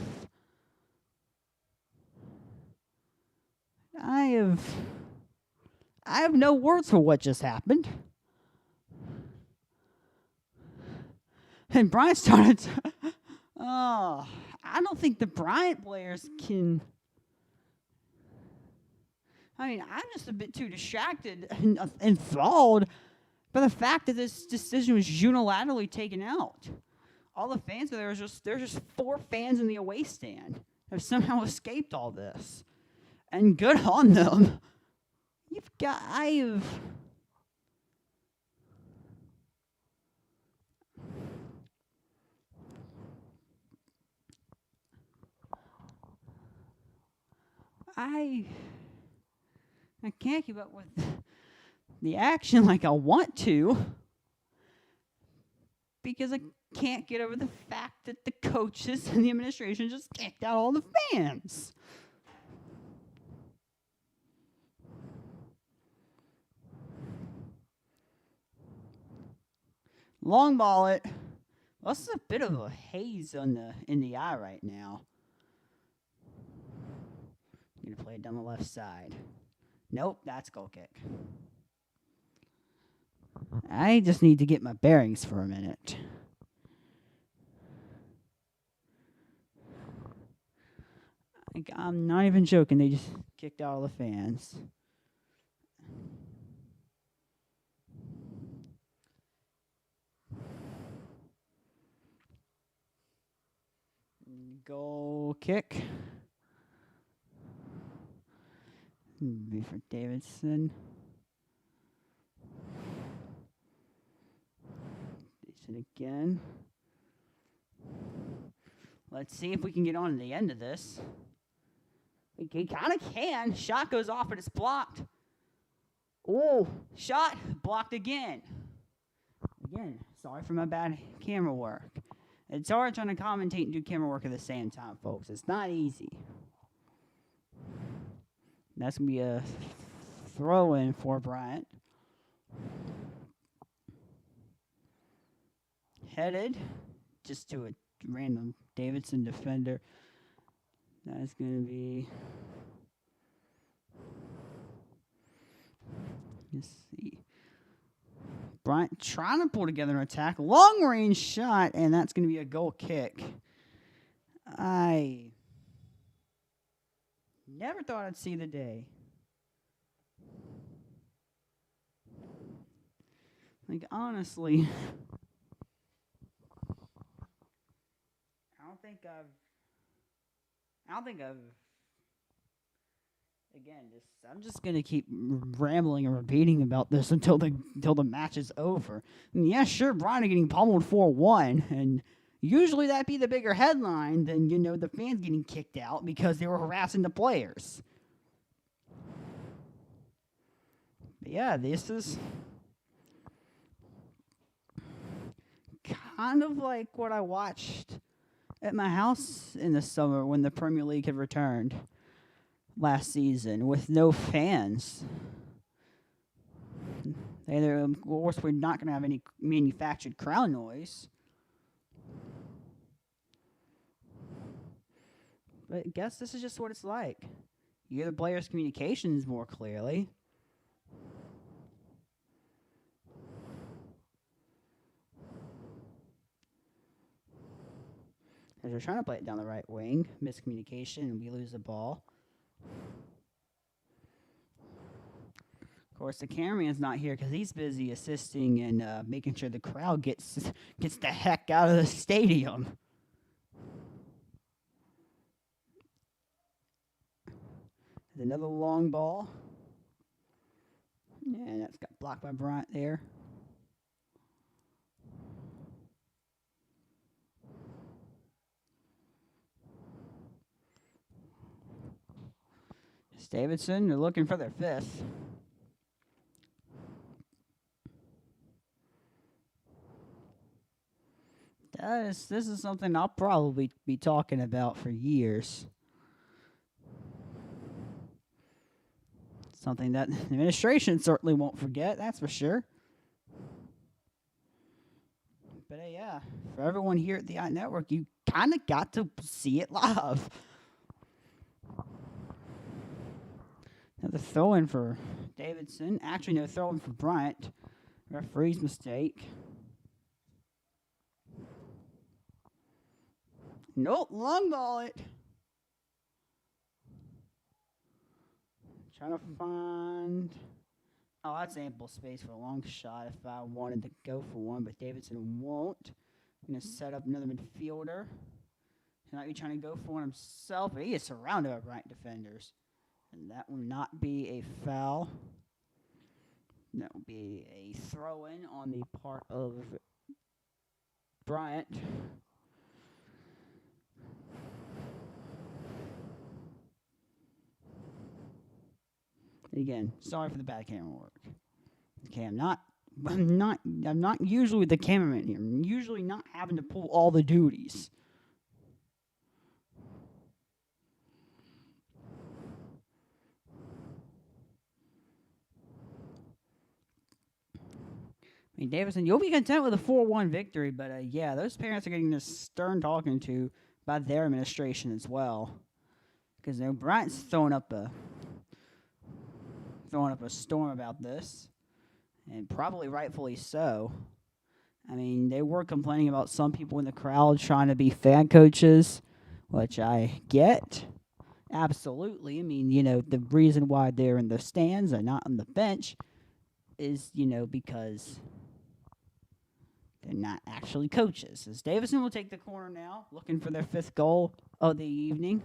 I have no words for what just happened. And Bryant started to, I don't think the Bryant players can. I mean, I'm just a bit too distracted and enthralled by the fact that this decision was unilaterally taken out. All the fans there there's just 4 fans in the away stand have somehow escaped all this. And good on them. I can't keep up with the action like I want to because I can't get over the fact that the coaches and the administration just kicked out all the fans. Long ball it. Well, this is a bit of a haze in the eye right now. I'm gonna play it down the left side. Nope, that's goal kick. I just need to get my bearings for a minute. I'm not even joking. They just kicked out all the fans. Goal kick. Be for Davidson. Davidson again. Let's see if we can get on to the end of this. We kind of can. Shot goes off, but it's blocked. Oh, shot blocked again. Again, sorry for my bad camera work. It's hard trying to commentate and do camera work at the same time, folks. It's not easy. That's going to be a throw-in for Bryant. Headed just to a random Davidson defender. That's going to be... Let's see. Bryant trying to pull together an attack. Long range shot, and that's going to be a goal kick. I never thought I'd see the day. Like, honestly, I don't think I've again, I'm just gonna keep rambling and repeating about this until the match is over. And yeah, sure, Bryant are getting pummeled 4-1, and usually that'd be the bigger headline than the fans getting kicked out because they were harassing the players. But yeah, this is kind of like what I watched at my house in the summer when the Premier League had returned last season with no fans. Of course, we're not going to have any manufactured crowd noise. But I guess this is just what it's like. You hear the players' communications more clearly. As we're trying to play it down the right wing, miscommunication, and we lose the ball. Of course, the cameraman's not here because he's busy assisting and making sure the crowd gets the heck out of the stadium. There's another long ball. And that's got blocked by Bryant there. Davidson, they're looking for their fifth. This is something I'll probably be talking about for years. Something that the administration certainly won't forget, that's for sure. But yeah, for everyone here at the iNetwork, you kind of got to see it live. Another throw-in for Davidson. Actually, no throw-in for Bryant. Referee's mistake. Nope, long ball it. Trying to find... Oh, that's ample space for a long shot if I wanted to go for one, but Davidson won't. I'm going to set up another midfielder. He might be trying to go for one himself, but he is surrounded by Bryant defenders. And that will not be a foul. That will be a throw-in on the part of Bryant. Again, sorry for the bad camera work. Okay, I'm not usually the cameraman here. I'm usually not having to pull all the duties. I mean, Davidson, you'll be content with a 4-1 victory, but yeah, those parents are getting this stern talking to by their administration as well. Because Bryant's throwing up a storm about this, and probably rightfully so. I mean, they were complaining about some people in the crowd trying to be fan coaches, which I get. Absolutely. I mean, the reason why they're in the stands and not on the bench is, because they're not actually coaches. As Davidson will take the corner now, looking for their 5th goal of the evening.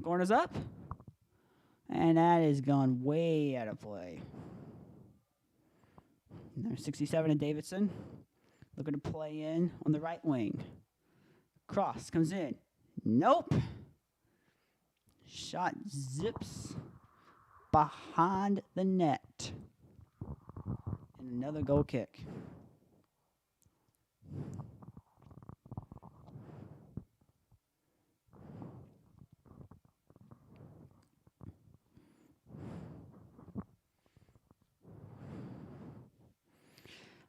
Corner's up. And that is gone way out of play. Number 67 in Davidson. Looking to play in on the right wing. Cross comes in. Nope. Shot zips behind the net. And another goal kick.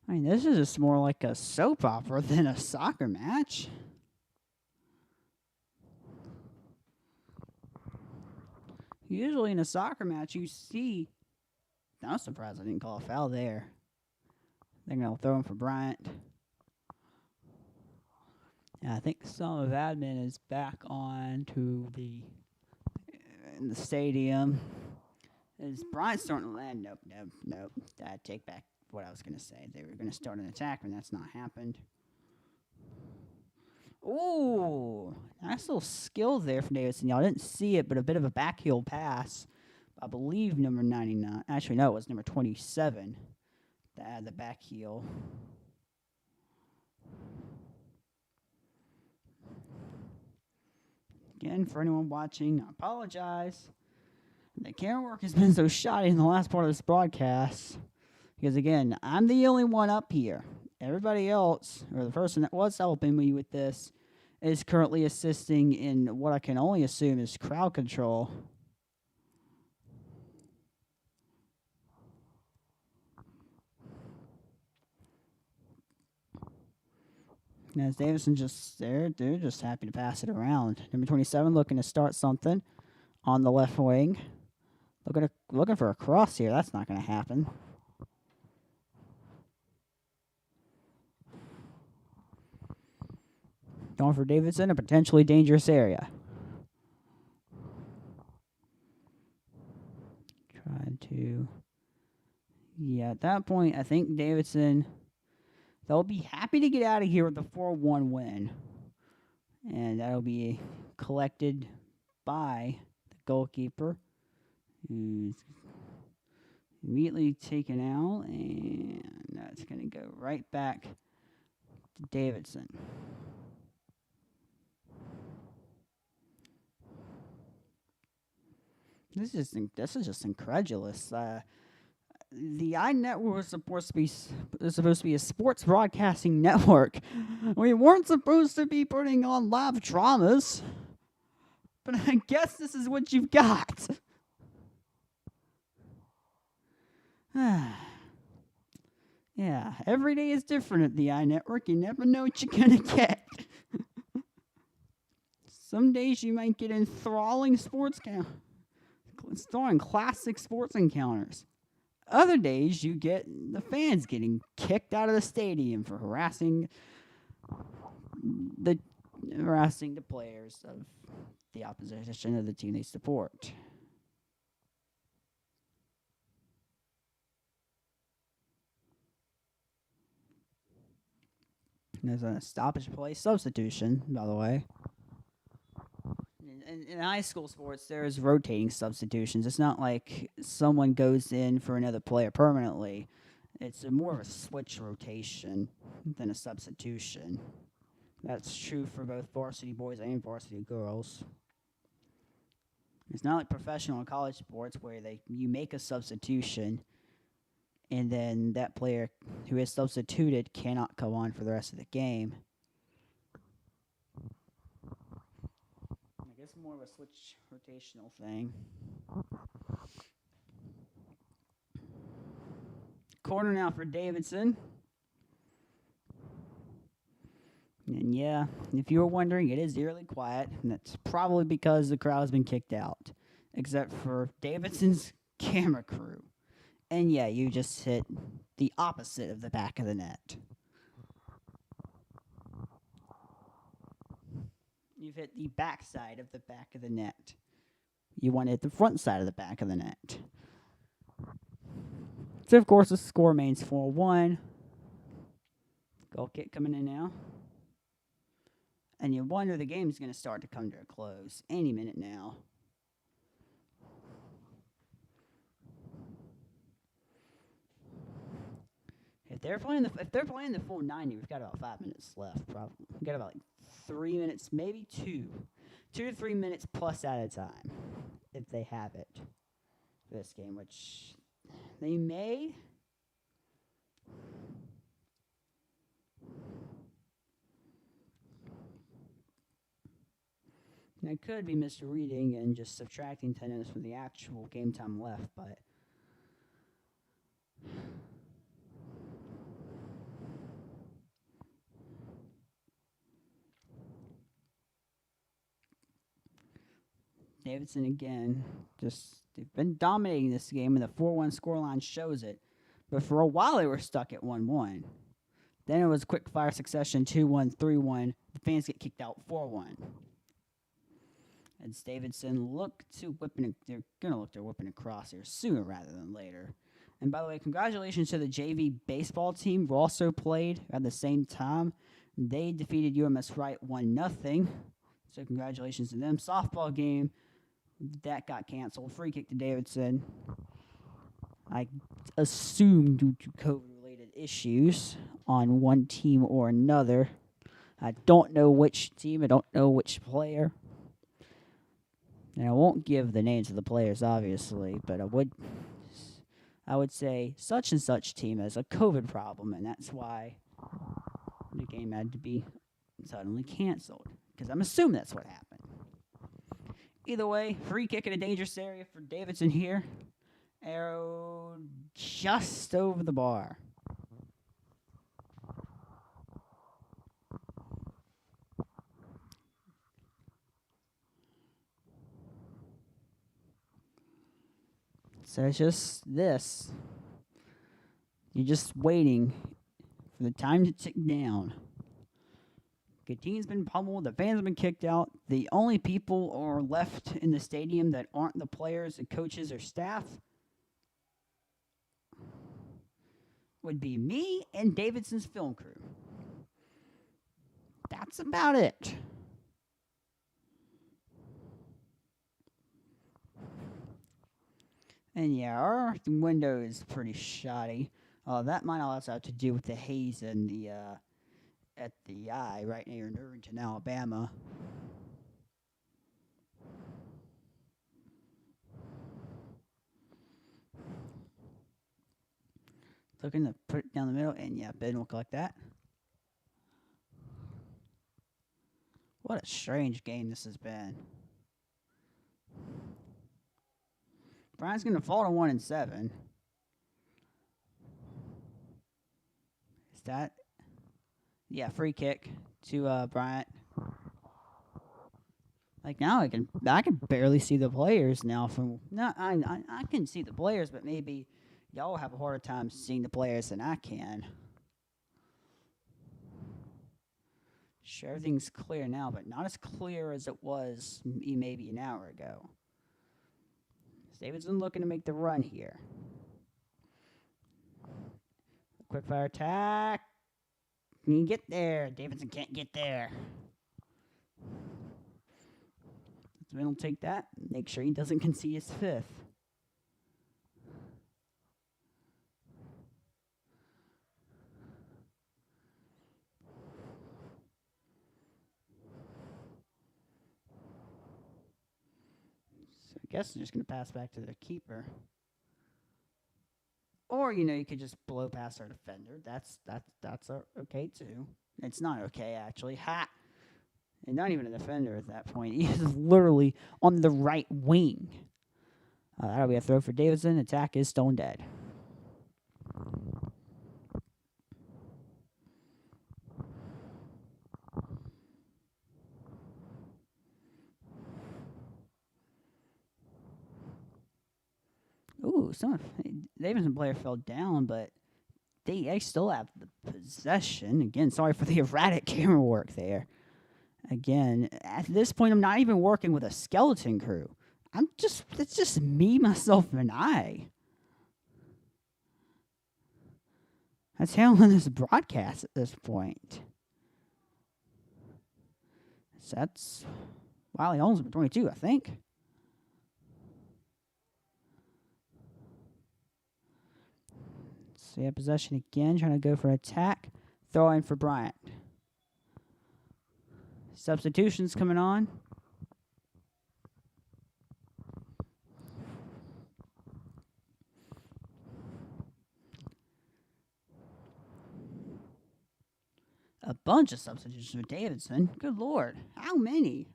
I mean, this is just more like a soap opera than a soccer match. Usually in a soccer match, you see... I'm surprised I didn't call a foul there. I think I'll throw him for Bryant. And I think some of admin is back on to in the stadium. Is Bryant starting to land? Nope. I take back what I was going to say. They were going to start an attack, and that's not happened. Ooh, nice little skill there from Davidson. Y'all didn't see it, but a bit of a backheel pass. I believe number 99. Actually, no, it was number 27 that had the backheel. Again, for anyone watching, I apologize. The camera work has been so shoddy in the last part of this broadcast. Because, again, I'm the only one up here. Everybody else, or the person that was helping me with this, is currently assisting in what I can only assume is crowd control. And as Davidson they're just happy to pass it around. Number 27 looking to start something on the left wing. Looking for a cross here. That's not going to happen. Going for Davidson, a potentially dangerous area. Tried to... Yeah, at that point, I think Davidson... They'll be happy to get out of here with a 4-1 win. And that'll be collected by the goalkeeper, who's immediately taken out, and that's going to go right back to Davidson. This is just incredulous. The iNetwork was supposed to be a sports broadcasting network. We weren't supposed to be putting on live dramas, but I guess this is what you've got. Yeah, every day is different at the iNetwork. You never know what you're gonna get. Some days you might get enthralling classic sports encounters. Other days, you get the fans getting kicked out of the stadium for harassing the players of the opposition of the team they support. And there's a stoppage play substitution, by the way. In high school sports, there's rotating substitutions. It's not like someone goes in for another player permanently. It's more of a switch rotation than a substitution. That's true for both varsity boys and varsity girls. It's not like professional and college sports where you make a substitution and then that player who is substituted cannot come on for the rest of the game. I guess more of a switch rotational thing. Corner now for Davidson. And yeah, if you were wondering, it is eerily quiet, and that's probably because the crowd has been kicked out, except for Davidson's camera crew. And yeah, you just hit the opposite of the back of the net. You've hit the back side of the back of the net. You want to hit the front side of the back of the net. So, of course, the score remains 4-1. Goal kick coming in now. And you wonder the game's going to start to come to a close any minute now. If they're playing the full 90, we've got about 5 minutes left. Probably we've got about like 3 minutes, maybe 2 to 3 minutes plus at a time, if they have it for this game, which they may. I could be misreading and just subtracting 10 minutes from the actual game time left, but Davidson again, they've been dominating this game, and the 4-1 scoreline shows it. But for a while, they were stuck at 1-1. Then it was quick fire succession 2-1, 3-1. The fans get kicked out 4-1. As Davidson they're gonna look to whipping across here sooner rather than later. And by the way, congratulations to the JV baseball team who also played at the same time. They defeated UMS Wright 1-0. So congratulations to them. Softball game that got canceled. Free kick to Davidson. I assume due to COVID-related issues on one team or another. I don't know which team. I don't know which player. And I won't give the names of the players, obviously, but I would say such and such team has a COVID problem, and that's why the game had to be suddenly canceled. Because I'm assuming that's what happened. Either way, free kick in a dangerous area for Davidson here. Arrow just over the bar. So it's just this. You're just waiting for the time to tick down. The team's been pummeled. The fans have been kicked out. The only people are left in the stadium that aren't the players, the coaches, or staff would be me and Davidson's film crew. That's about it. And yeah, our window is pretty shoddy. That might also have to do with the haze and the at the eye right near Irvington, Alabama. Looking to put it down the middle, and yeah, Ben will collect that. What a strange game this has been. Bryant's going to fall to 1-7. Is that? Yeah, free kick to Bryant. Like now, I can barely see the players now. I can see the players, but maybe y'all have a harder time seeing the players than I can. Sure, everything's clear now, but not as clear as it was maybe an hour ago. Davidson looking to make the run here. Quick fire attack. Can you get there? Davidson can't get there. So we'll take that. Make sure he doesn't concede his fifth. So guess they're just going to pass back to their keeper. Or, you could just blow past our defender. That's okay, too. It's not okay, actually. Ha! And not even a defender at that point. He is literally on the right wing. That'll be a throw for Davidson. Attack is stone dead. Ooh, Davidson player fell down, but they still have the possession. Again, sorry for the erratic camera work there. Again, at this point, I'm not even working with a skeleton crew. It's just me, myself, and I. That's handling this broadcast at this point. So that's Wiley Holmes, 22, I think. So yeah, possession again, trying to go for attack. Throw in for Bryant. Substitutions coming on. A bunch of substitutions for Davidson. Good Lord. How many?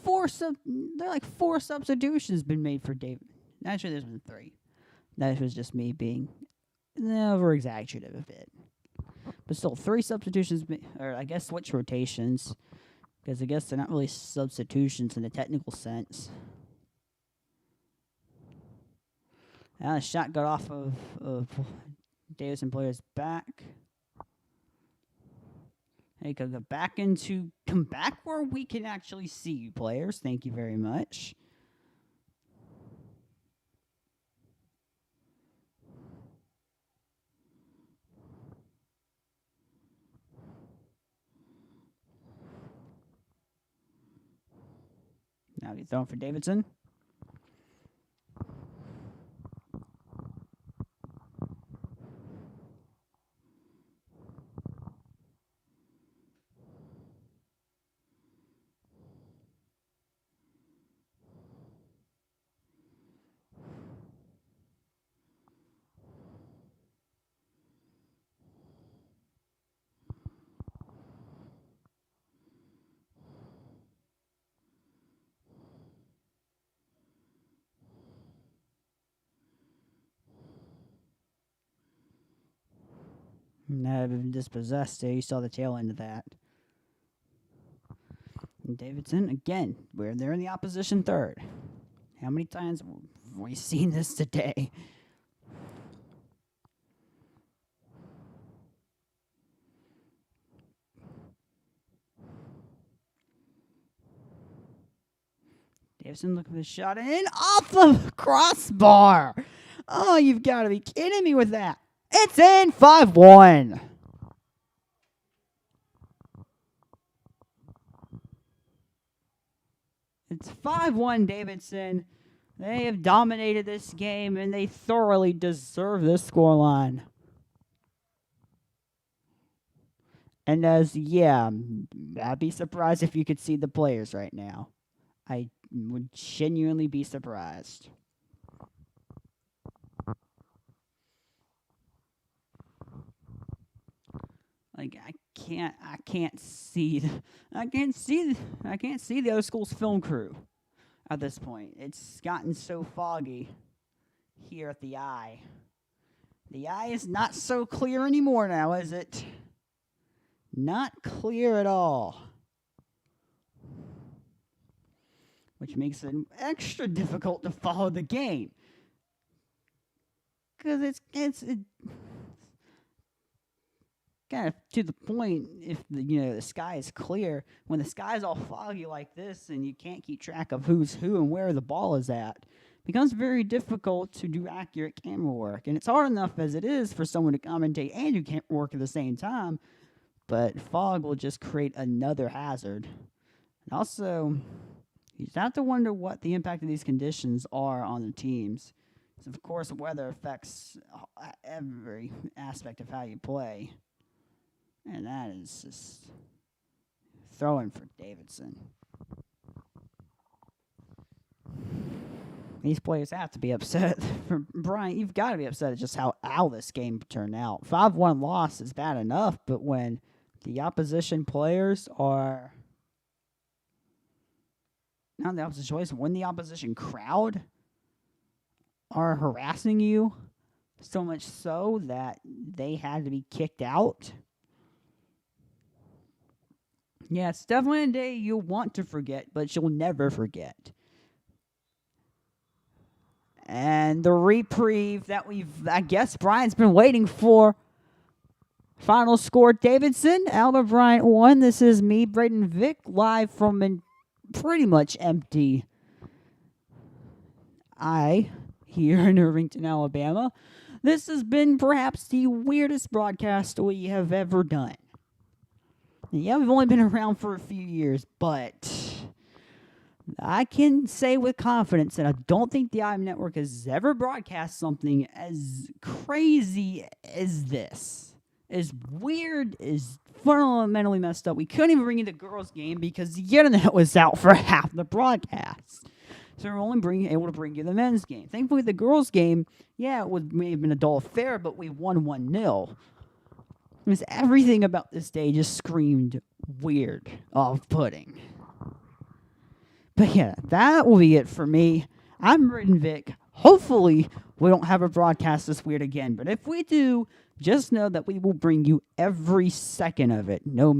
There are like four substitutions been made for David. Actually, there's been 3. That was just me being over exaggerative a bit. But still, 3 substitutions, or I guess switch rotations, because I guess they're not really substitutions in the technical sense. Now the shot got off of Davidson player's back. Hey, come back where we can actually see you, players. Thank you very much. Now he's throwing for Davidson. Now been dispossessed there. You saw the tail end of that. And Davidson, again, they're in the opposition third. How many times have we seen this today? Davidson looking for the shot in off the crossbar. Oh, you've got to be kidding me with that. It's in 5-1. It's 5-1 Davidson. They have dominated this game, and they thoroughly deserve this scoreline. And I'd be surprised if you could see the players right now. I would genuinely be surprised. Like I can't see the other school's film crew at this point. It's gotten so foggy here at the eye. The eye is not so clear anymore now, is it? Not clear at all. Which makes it extra difficult to follow the game. Because it's kind of to the point if the sky is clear. When the sky is all foggy like this and you can't keep track of who's who and where the ball is at, it becomes very difficult to do accurate camera work. And it's hard enough as it is for someone to commentate and do camera work at the same time. But fog will just create another hazard. And also, you have to wonder what the impact of these conditions are on the teams. So of course, weather affects every aspect of how you play. And that is just throwing for Davidson. These players have to be upset. Bryant, you've got to be upset at just how this game turned out. 5-1 loss is bad enough, but when the opposition players are not the opposition players, when the opposition crowd are harassing you so much so that they had to be kicked out. Yeah, it's definitely a day you'll want to forget, but you'll never forget. And the reprieve that I guess Bryant's been waiting for. Final score, Davidson, Alma Bryant 1. This is me, Braden Vick, live from a pretty much empty here in Irvington, Alabama. This has been perhaps the weirdest broadcast we have ever done. Yeah, we've only been around for a few years, but I can say with confidence that I don't think the IM Network has ever broadcast something as crazy as this. As weird, as fundamentally messed up. We couldn't even bring you the girls' game because the internet was out for half the broadcast. So we're only able to bring you the men's game. Thankfully, the girls' game, yeah, it may have been a dull affair, but we won 1-0. Because everything about this day just screamed weird, off-putting. But yeah, that will be it for me. I'm Braden Vick. Hopefully, we don't have a broadcast this weird again. But if we do, just know that we will bring you every second of it, no